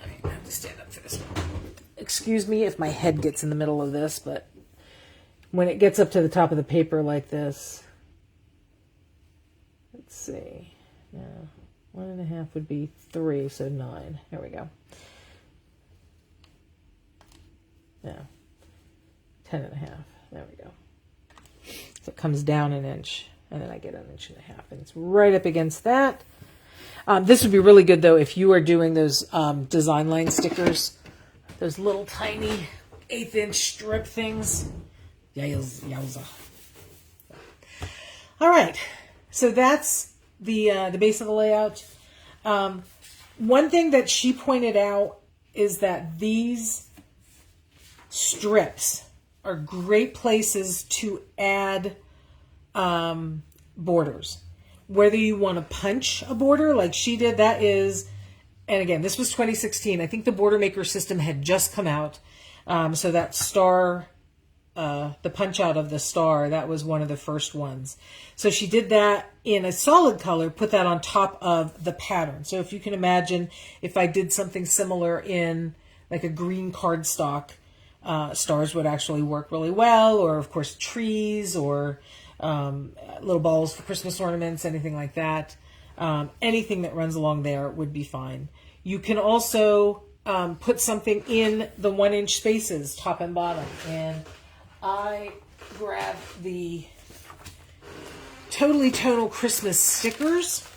I have to stand up for this one. Excuse me if my head gets in the middle of this, but when it gets up to the top of the paper like this, let's see, no, 1.5 would be 3, so 9. There we go. No, 10.5. There we go. So it comes down 1 inch. And then I get 1.5 inches, and it's right up against that. This would be really good, though, if you are doing those design line stickers, those little tiny 1/8 inch strip things. Yowza. All right, so that's the base of the layout. One thing that she pointed out is that these strips are great places to add borders. Whether you want to punch a border like she did, that is, and again, this was 2016. I think the Border Maker system had just come out. So that star, the punch out of the star, that was one of the first ones. So she did that in a solid color, put that on top of the pattern. So if you can imagine, if I did something similar in like a green cardstock, stars would actually work really well, or of course trees, or little balls for Christmas ornaments, anything like that. Anything that runs along there would be fine. You can also put something in the 1 inch spaces, top and bottom. And I grabbed the Totally Tonal Christmas stickers.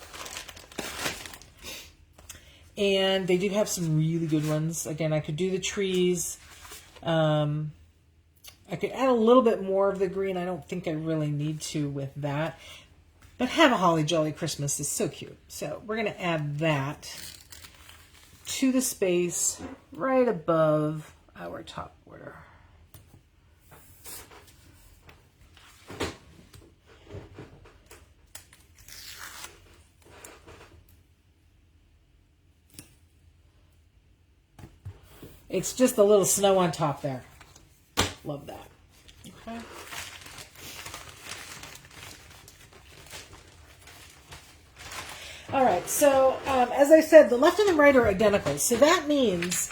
And they do have some really good ones. Again, I could do the trees. I could add a little bit more of the green. I don't think I really need to with that. But Have a Holly Jolly Christmas is so cute. So we're going to add that to the space right above our top border. It's just a little snow on top there. Love that. Okay. All right. So as I said, the left and the right are identical. So that means,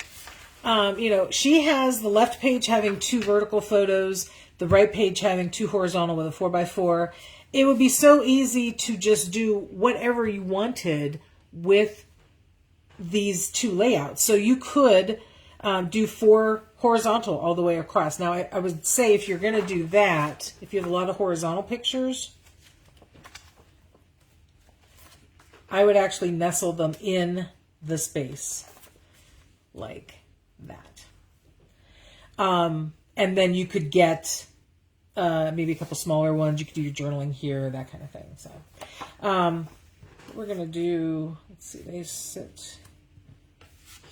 she has the left page having 2 vertical photos, the right page having 2 horizontal with a 4x4. It would be so easy to just do whatever you wanted with these 2 layouts. So you could do 4 horizontal all the way across. Now, I would say if you're going to do that, if you have a lot of horizontal pictures, I would actually nestle them in the space like that. And then you could get maybe a couple smaller ones. You could do your journaling here, that kind of thing. So we're going to do, let's see, they sit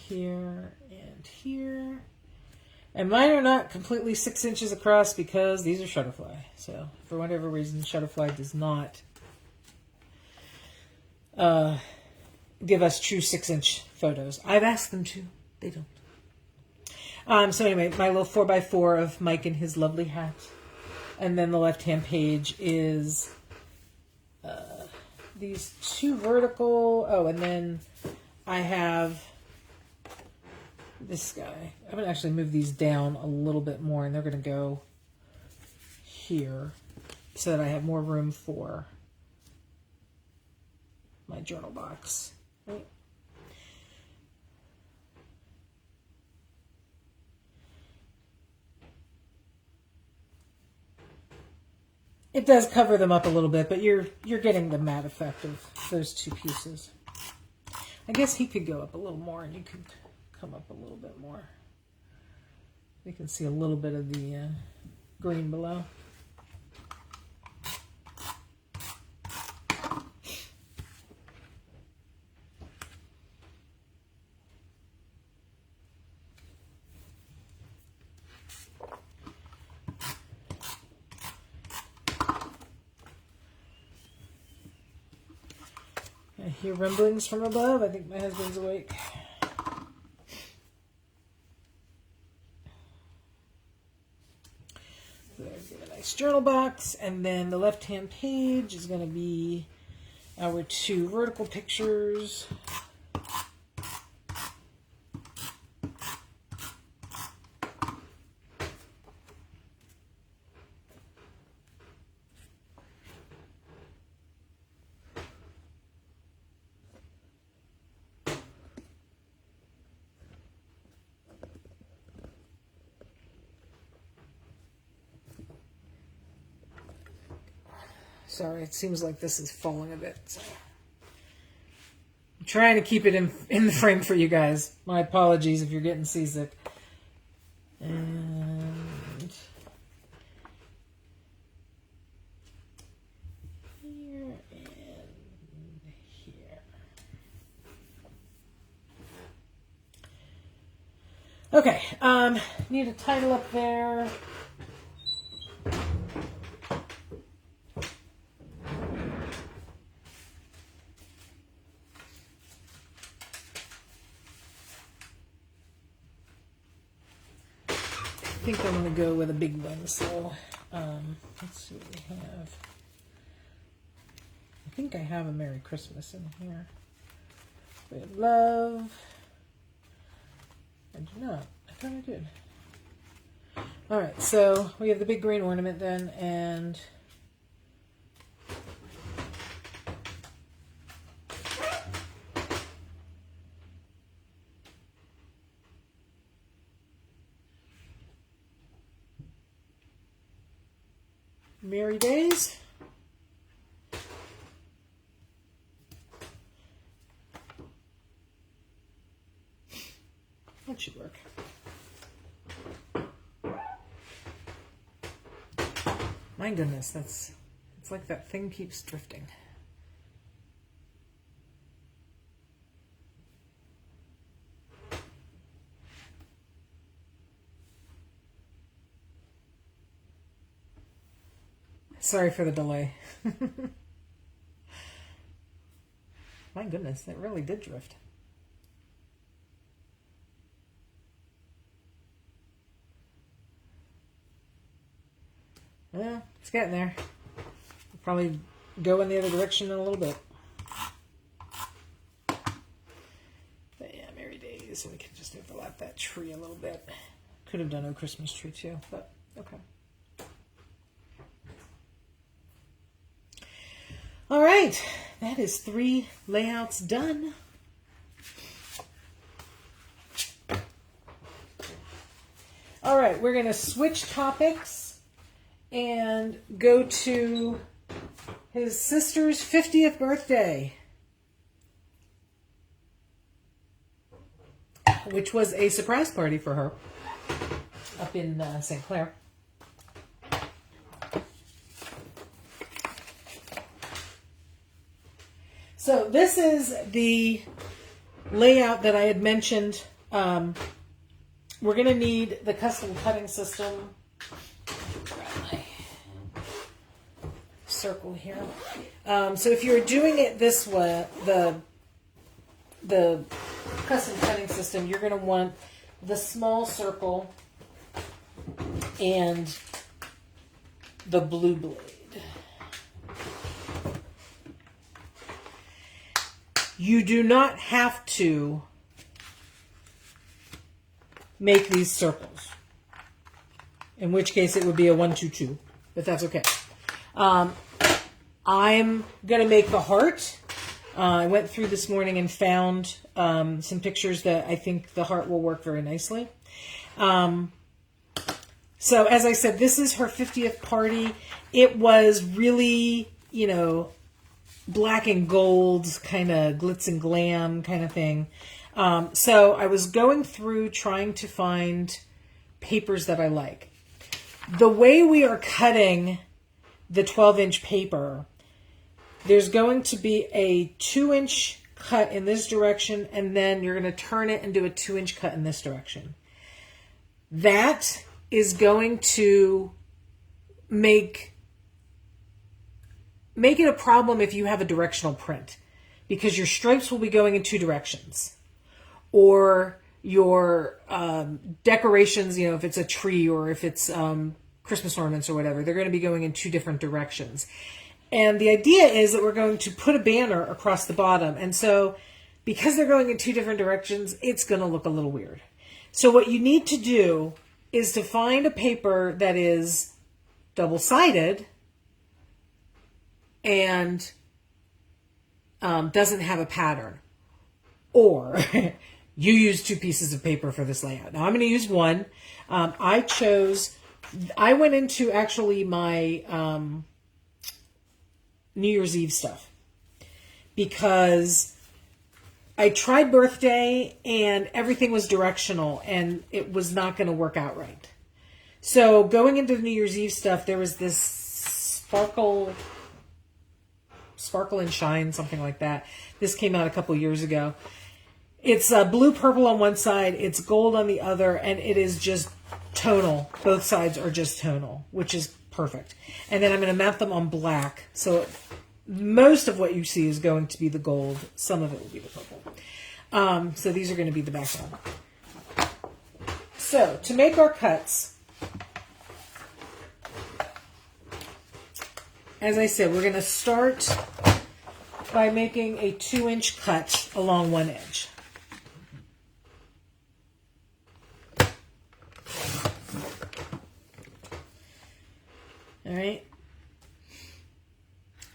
here and here. And mine are not completely 6 inches across because these are Shutterfly. So for whatever reason, Shutterfly does not give us true 6-inch photos. I've asked them to. They don't. So anyway, my little 4x4 of Mike and his lovely hat. And then the left-hand page is these 2 vertical. Oh, and then I have this guy. I'm going to actually move these down a little bit more, and they're going to go here so that I have more room for my journal box. Right? It does cover them up a little bit, but you're getting the matte effect of those 2 pieces. I guess he could go up a little more, and you could come up a little bit more. You can see a little bit of the green below. I hear rumblings from above. I think my husband's awake. So there's a nice journal box. And then the left-hand page is going to be our 2 vertical pictures. Sorry, it seems like this is falling a bit. So. I'm trying to keep it in the frame for you guys. My apologies if you're getting seasick. And here and here. Okay, need a title up there. I think I'm going to go with a big one, so let's see what we have. I think I have a Merry Christmas in here. We have love. I do not. I thought I did. Alright, so we have the big green ornament then, and Merry Days. That should work. My goodness, it's like that thing keeps drifting. Sorry for the delay. My goodness, it really did drift. Yeah, it's getting there. We'll probably go in the other direction in a little bit. But yeah, Merry Days. So we can just overlap that tree a little bit. Could have done a Christmas tree too, but okay. All right, that is 3 layouts done. All right, we're going to switch topics and go to his sister's 50th birthday, which was a surprise party for her up in St. Clair. So this is the layout that I had mentioned we're going to need the custom cutting system. Grab my circle here. So if you're doing it this way, the custom cutting system, you're going to want the small circle and the blue blade. You do not have to make these circles, in which case it would be a 1, 2, 2, but that's okay. I'm going to make the heart. I went through this morning and found some pictures that I think the heart will work very nicely. So as I said, this is her 50th party. It was really, you know, black and gold, kind of glitz and glam kind of thing. So I was going through trying to find papers that I like. The way we are cutting the 12-inch paper, there's going to be a 2-inch cut in this direction, and then you're going to turn it and do a 2-inch cut in this direction. That is going to make it a problem if you have a directional print, because your stripes will be going in 2 directions, or your decorations, you know, if it's a tree or if it's Christmas ornaments or whatever, they're going to be going in 2 different directions. And the idea is that we're going to put a banner across the bottom. And so because they're going in 2 different directions, it's going to look a little weird. So what you need to do is to find a paper that is double-sided and doesn't have a pattern. Or you use 2 pieces of paper for this layout. Now I'm going to use one. I went into actually my New Year's Eve stuff, because I tried birthday and everything was directional and it was not going to work out right. So going into the New Year's Eve stuff, there was this sparkle and shine, something like that. This came out a couple years ago. It's blue purple on one side, it's gold on the other, and it is just tonal. Both sides are just tonal, which is perfect. And then I'm going to map them on black. So most of what you see is going to be the gold. Some of it will be the purple. So these are going to be the background. So to make our cuts, as I said, we're going to start by making a 2-inch cut along one edge. All right.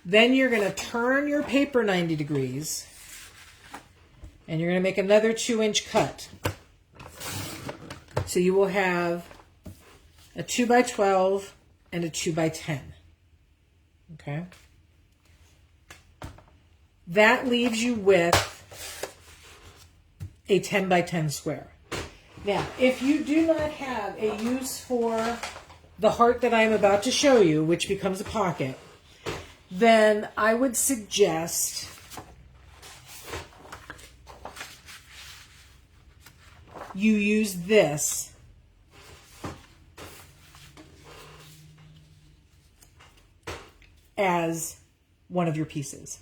Then you're going to turn your paper 90 degrees and you're going to make another 2-inch cut. So you will have a 2x12 and a 2x10. Okay. That leaves you with a 10x10 square. Now, if you do not have a use for the heart that I'm about to show you, which becomes a pocket, then I would suggest you use this as one of your pieces,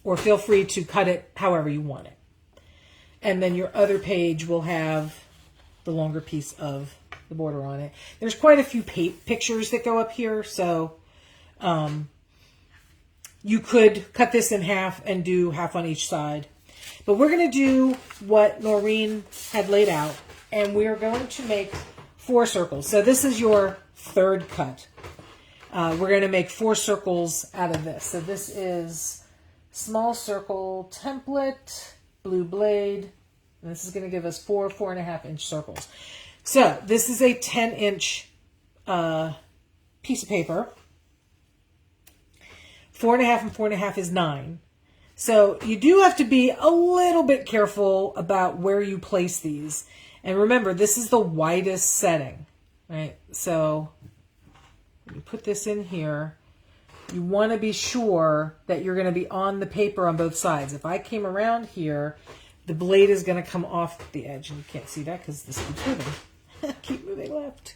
or feel free to cut it however you want it. And then your other page will have the longer piece of the border on it. There's quite a few pictures that go up here, so you could cut this in half and do half on each side. But we're going to do what Noreen had laid out, and we're going to make 4 circles. So this is your 3rd cut. We're going to make 4 circles out of this. So this is small circle template, blue blade, and this is going to give us 4.5 inch circles. So this is a 10-inch piece of paper. 4.5 and 4.5 is 9. So you do have to be a little bit careful about where you place these. And remember, this is the widest setting, right? So you put this in here. You want to be sure that you're going to be on the paper on both sides. If I came around here, the blade is going to come off the edge. And you can't see that because this is moving. Keep moving left.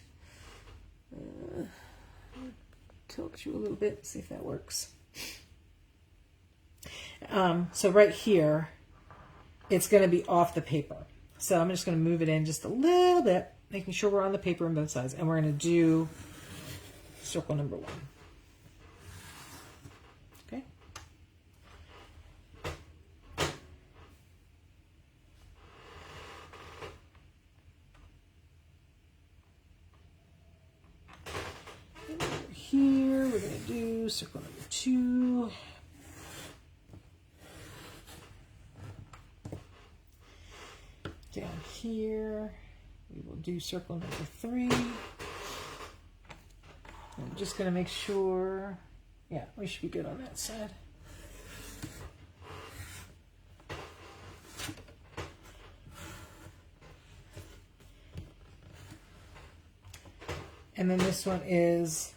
Tilt you a little bit, see if that works. So right here, it's going to be off the paper. So I'm just going to move it in just a little bit, making sure we're on the paper on both sides. And we're going to do circle number 1. Okay. And over here, we're going to do circle number 2. Down here, we will do circle number 3. I'm just going to make sure, yeah, we should be good on that side. And then this one is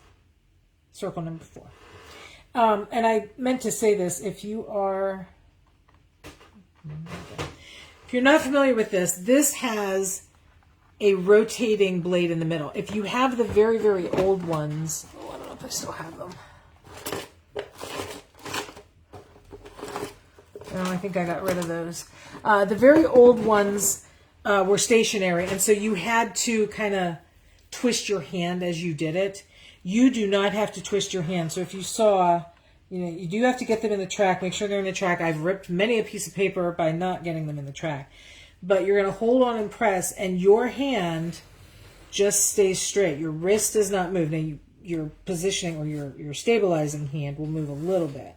circle number 4. And I meant to say this, if you're not familiar with this, this has a rotating blade in the middle. If you have the very, very old ones, I don't know if I still have them. No, I think I got rid of those. The very old ones were stationary, and so you had to kind of twist your hand as you did it. You do not have to twist your hand. So if you saw, you do have to get them in the track, make sure they're in the track. I've ripped many a piece of paper by not getting them in the track. But you're going to hold on and press, and your hand just stays straight. Your wrist does not move. Now, your positioning or your stabilizing hand will move a little bit.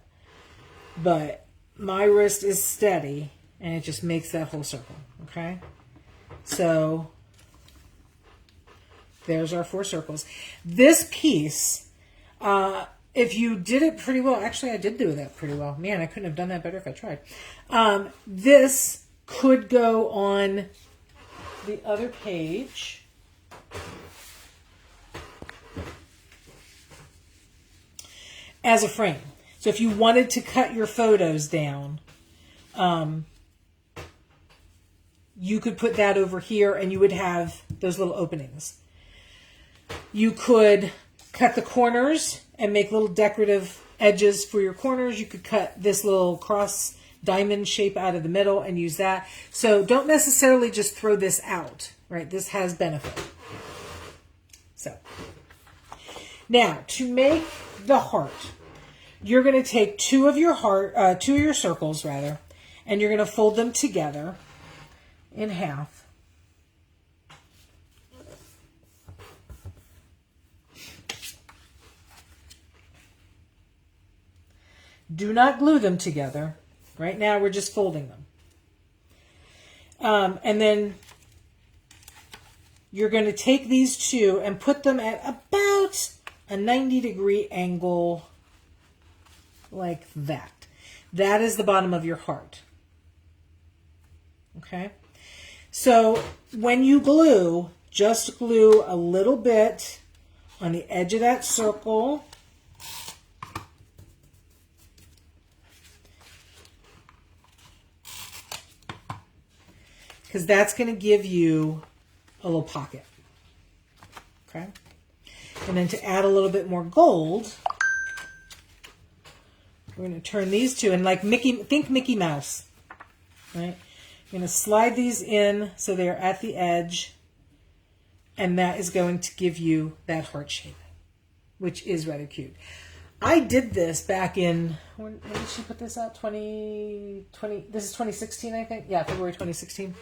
But my wrist is steady, and it just makes that whole circle, okay? So there's our 4 circles. This piece, if you did it pretty well, actually I did do that pretty well. Man, I couldn't have done that better if I tried. This could go on the other page. As a frame. So if you wanted to cut your photos down, you could put that over here and you would have those little openings. You could cut the corners and make little decorative edges for your corners. You could cut this little cross diamond shape out of the middle and use that. So don't necessarily just throw this out, right? This has benefit. So now to make the heart, you're going to take 2 of your circles rather, and you're going to fold them together in half. Do not glue them together. Right now, we're just folding them. And then you're going to take these 2 and put them at about a 90-degree angle like that. That is the bottom of your heart. Okay? So when you glue, just glue a little bit on the edge of that circle. Because that's going to give you a little pocket. Okay? And then to add a little bit more gold, we're going to turn these 2, and like think Mickey Mouse. Right? You're going to slide these in so they're at the edge, and that is going to give you that heart shape, which is rather cute. I did this back in, when did she put this out? 2020, this is 2016, I think. Yeah, February 2016.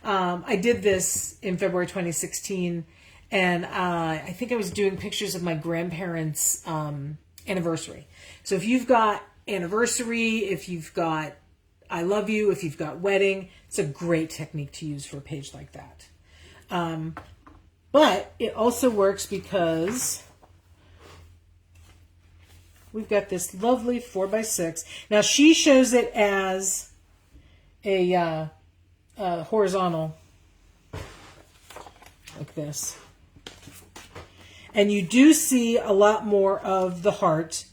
I did this in February 2016, and I think I was doing pictures of my grandparents' anniversary. So if you've got anniversary, if you've got I love you, if you've got wedding, it's a great technique to use for a page like that. But it also works because we've got this lovely 4x6. Now she shows it as a horizontal, like this. And you do see a lot more of the heart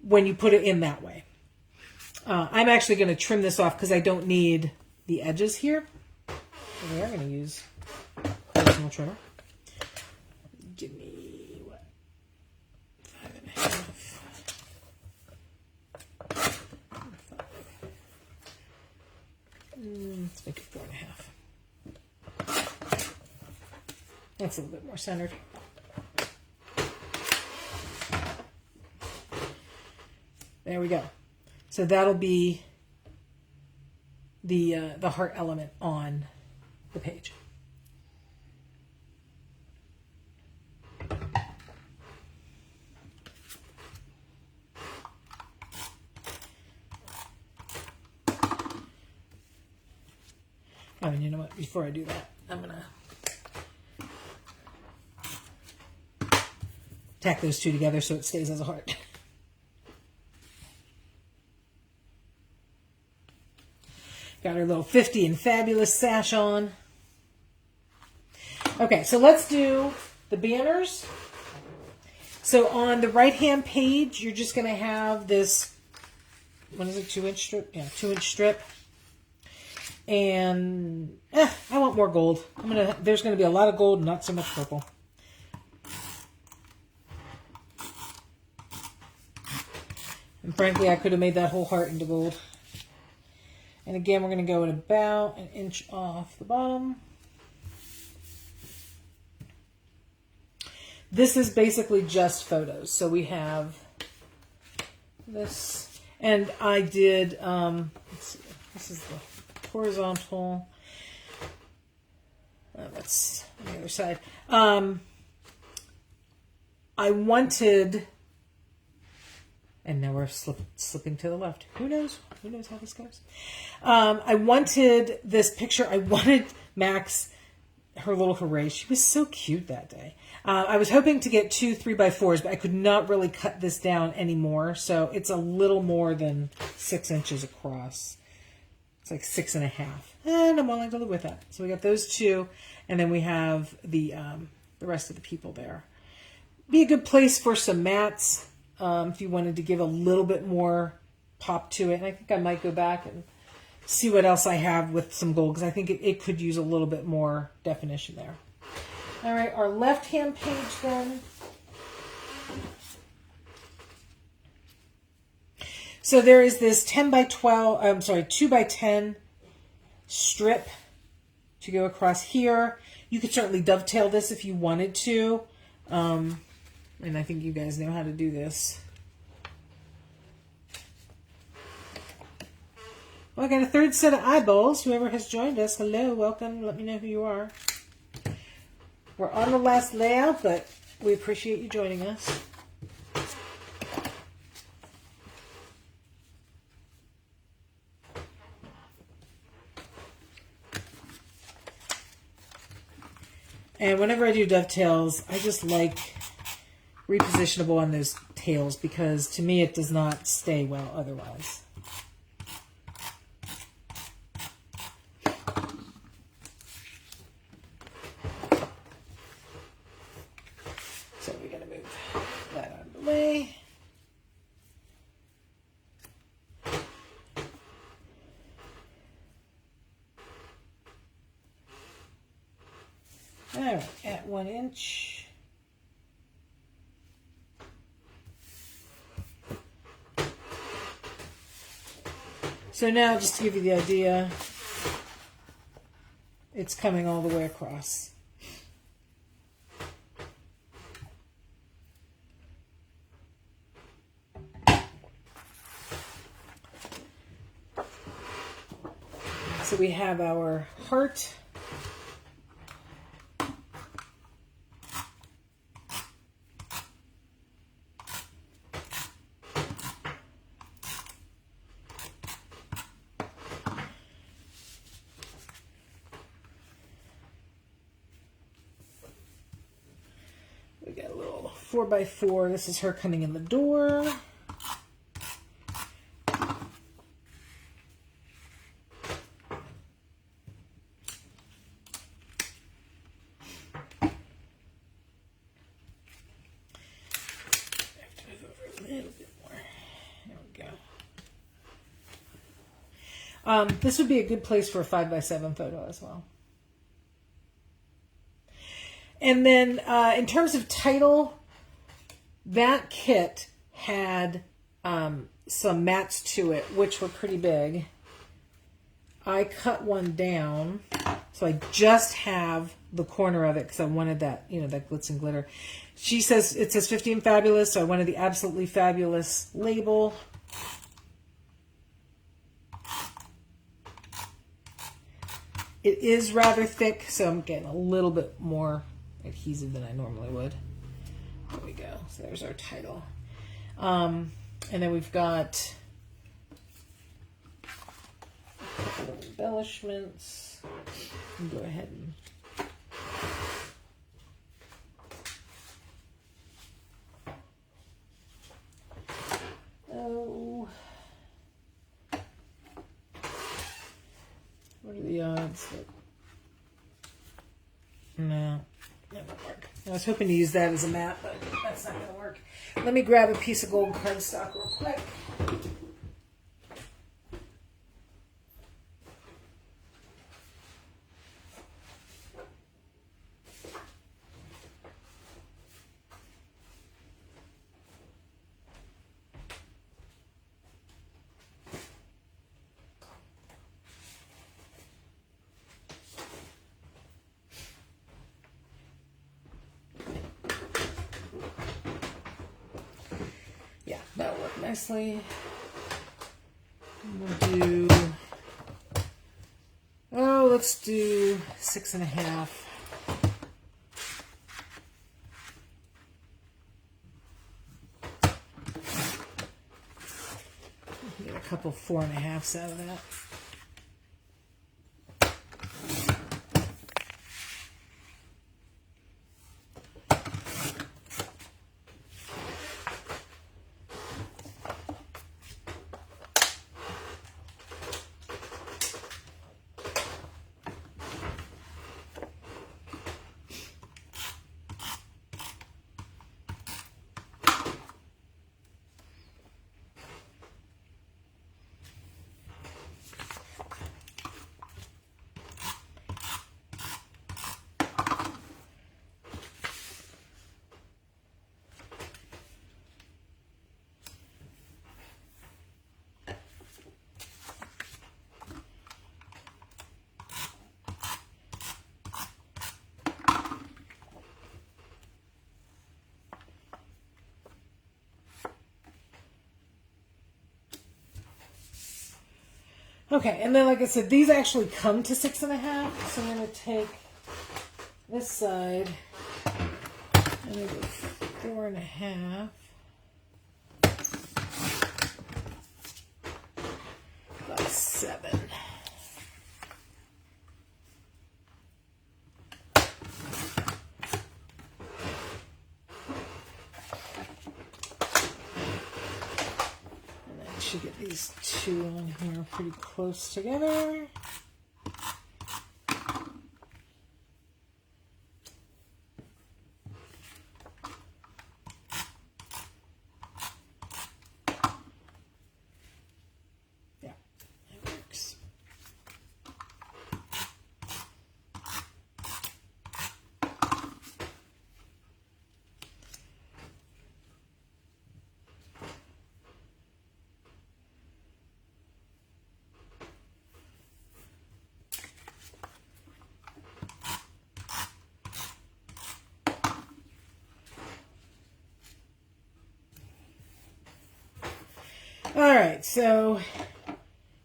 when you put it in that way. I'm actually going to trim this off because I don't need the edges here. We are going to use those trimmer. Give me what? 5.5. Let's make it 4.5. That's a little bit more centered. There we go. So that'll be the heart element on the page. Oh, and you know what? Before I do that, I'm gonna tack those two together so it stays as a heart. Got our little 50 and fabulous sash on. Okay, so let's do the banners. So on the right-hand page, you're just going to have this, what is it, 2-inch strip? Yeah, 2-inch strip. And I want more gold. There's going to be a lot of gold, not so much purple. And frankly, I could have made that whole heart into gold. And again, we're going to go at about 1 inch off the bottom. This is basically just photos. So we have this, and I did, let's see, this is the horizontal. That's on the other side. I wanted, and now we're slipping to the left. Who knows? Who knows how this goes? I wanted this picture. I wanted Max, her little hooray. She was so cute that day. I was hoping to get 2 3x4s, but I could not really cut this down anymore. So it's a little more than 6 inches across. It's like 6.5. And I'm willing to live with that. So we got those 2. And then we have the rest of the people there. Be a good place for some mats. If you wanted to give a little bit more pop to it. And I think I might go back and see what else I have with some gold, because I think it could use a little bit more definition there. All right, our left-hand page then. So there is this 2x10 strip to go across here. You could certainly dovetail this if you wanted to. And I think you guys know how to do this. Well, I got a third set of eyeballs. Whoever has joined us, hello, welcome. Let me know who you are. We're on the last layout, but we appreciate you joining us. And whenever I do dovetails, I just like repositionable on those tails, because to me it does not stay well otherwise. So we're going to move that out of the way. All right, at 1 inch. So now, just to give you the idea, it's coming all the way across. So we have our heart. We got a little 4x4. This is her coming in the door. This would be a good place for a 5x7 photo as well. And then in terms of title, that kit had some mats to it, which were pretty big. I cut one down, so I just have the corner of it because I wanted that, that glitz and glitter. She says, it says 50 and Fabulous, so I wanted the Absolutely Fabulous label. It is rather thick, so I'm getting a little bit more adhesive than I normally would. There we go. So there's our title. And then we've got a couple of embellishments. Go ahead and what are the odds that... No, that won't work. I was hoping to use that as a mat, but that's not going to work. Let me grab a piece of gold cardstock real quick. Yeah, that'll work nicely. We'll do, let's do 6.5. Get a couple 4.5s out of that. Okay, and then like I said, these actually come to 6.5. So I'm going to take this side and I go 4.5. About 7. Should get these two on here pretty close together. Yeah, it works. All right, so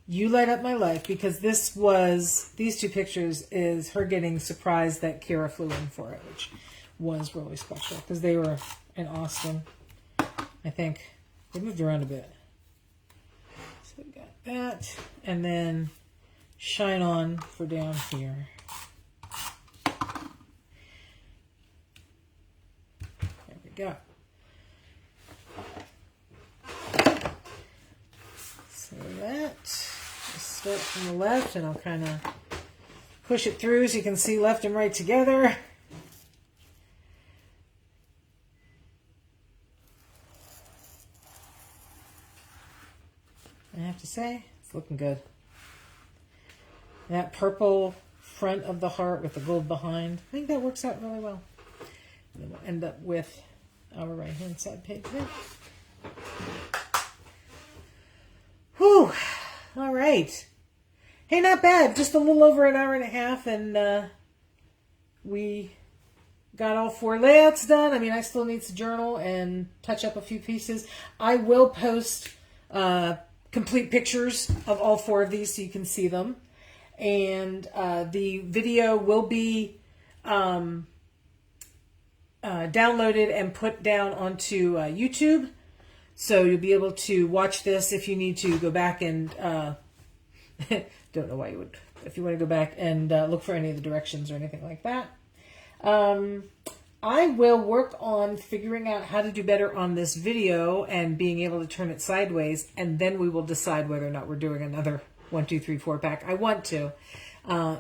you light up my life because these two pictures is her getting surprised that Kira flew in for it, which was really special because they were in Austin. I think they moved around a bit. So we got that, and then Shine On for down here. There we go. So that, just start from the left and I'll kind of push it through so you can see left and right together. I have to say, it's looking good. That purple front of the heart with the gold behind, I think that works out really well. end up with our right-hand side page there. Whew. All right. Hey, not bad. Just a little over an hour and a half, and we got all 4 layouts done. I mean, I still need to journal and touch up a few pieces. I will post complete pictures of all 4 of these so you can see them. And the video will be downloaded and put down onto YouTube. So you'll be able to watch this if you need to go back and, don't know why you would, if you want to go back and look for any of the directions or anything like that. I will work on figuring out how to do better on this video and being able to turn it sideways, and then we will decide whether or not we're doing another 1, 2, 3, 4 pack. I want to.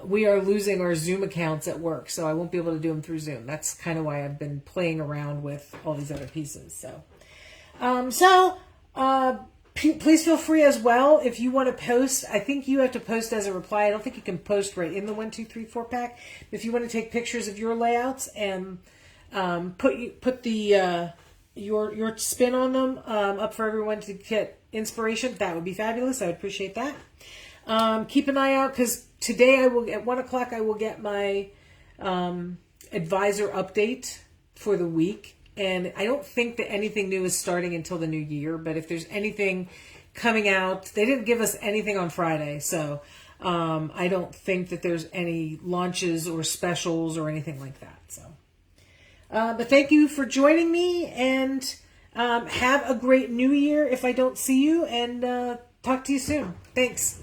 We are losing our Zoom accounts at work, so I won't be able to do them through Zoom. That's kind of why I've been playing around with all these other pieces. So, please feel free as well if you want to post. I think you have to post as a reply. I don't think you can post right in the 1, 2, 3, 4 pack. If you want to take pictures of your layouts and put the your spin on them up for everyone to get inspiration, that would be fabulous. I would appreciate that. Keep an eye out, because today I will, at 1 o'clock, I will get my advisor update for the week. And I don't think that anything new is starting until the new year. But if there's anything coming out, they didn't give us anything on Friday. So I don't think that there's any launches or specials or anything like that. So, but thank you for joining me, and have a great new year if I don't see you, and talk to you soon. Thanks.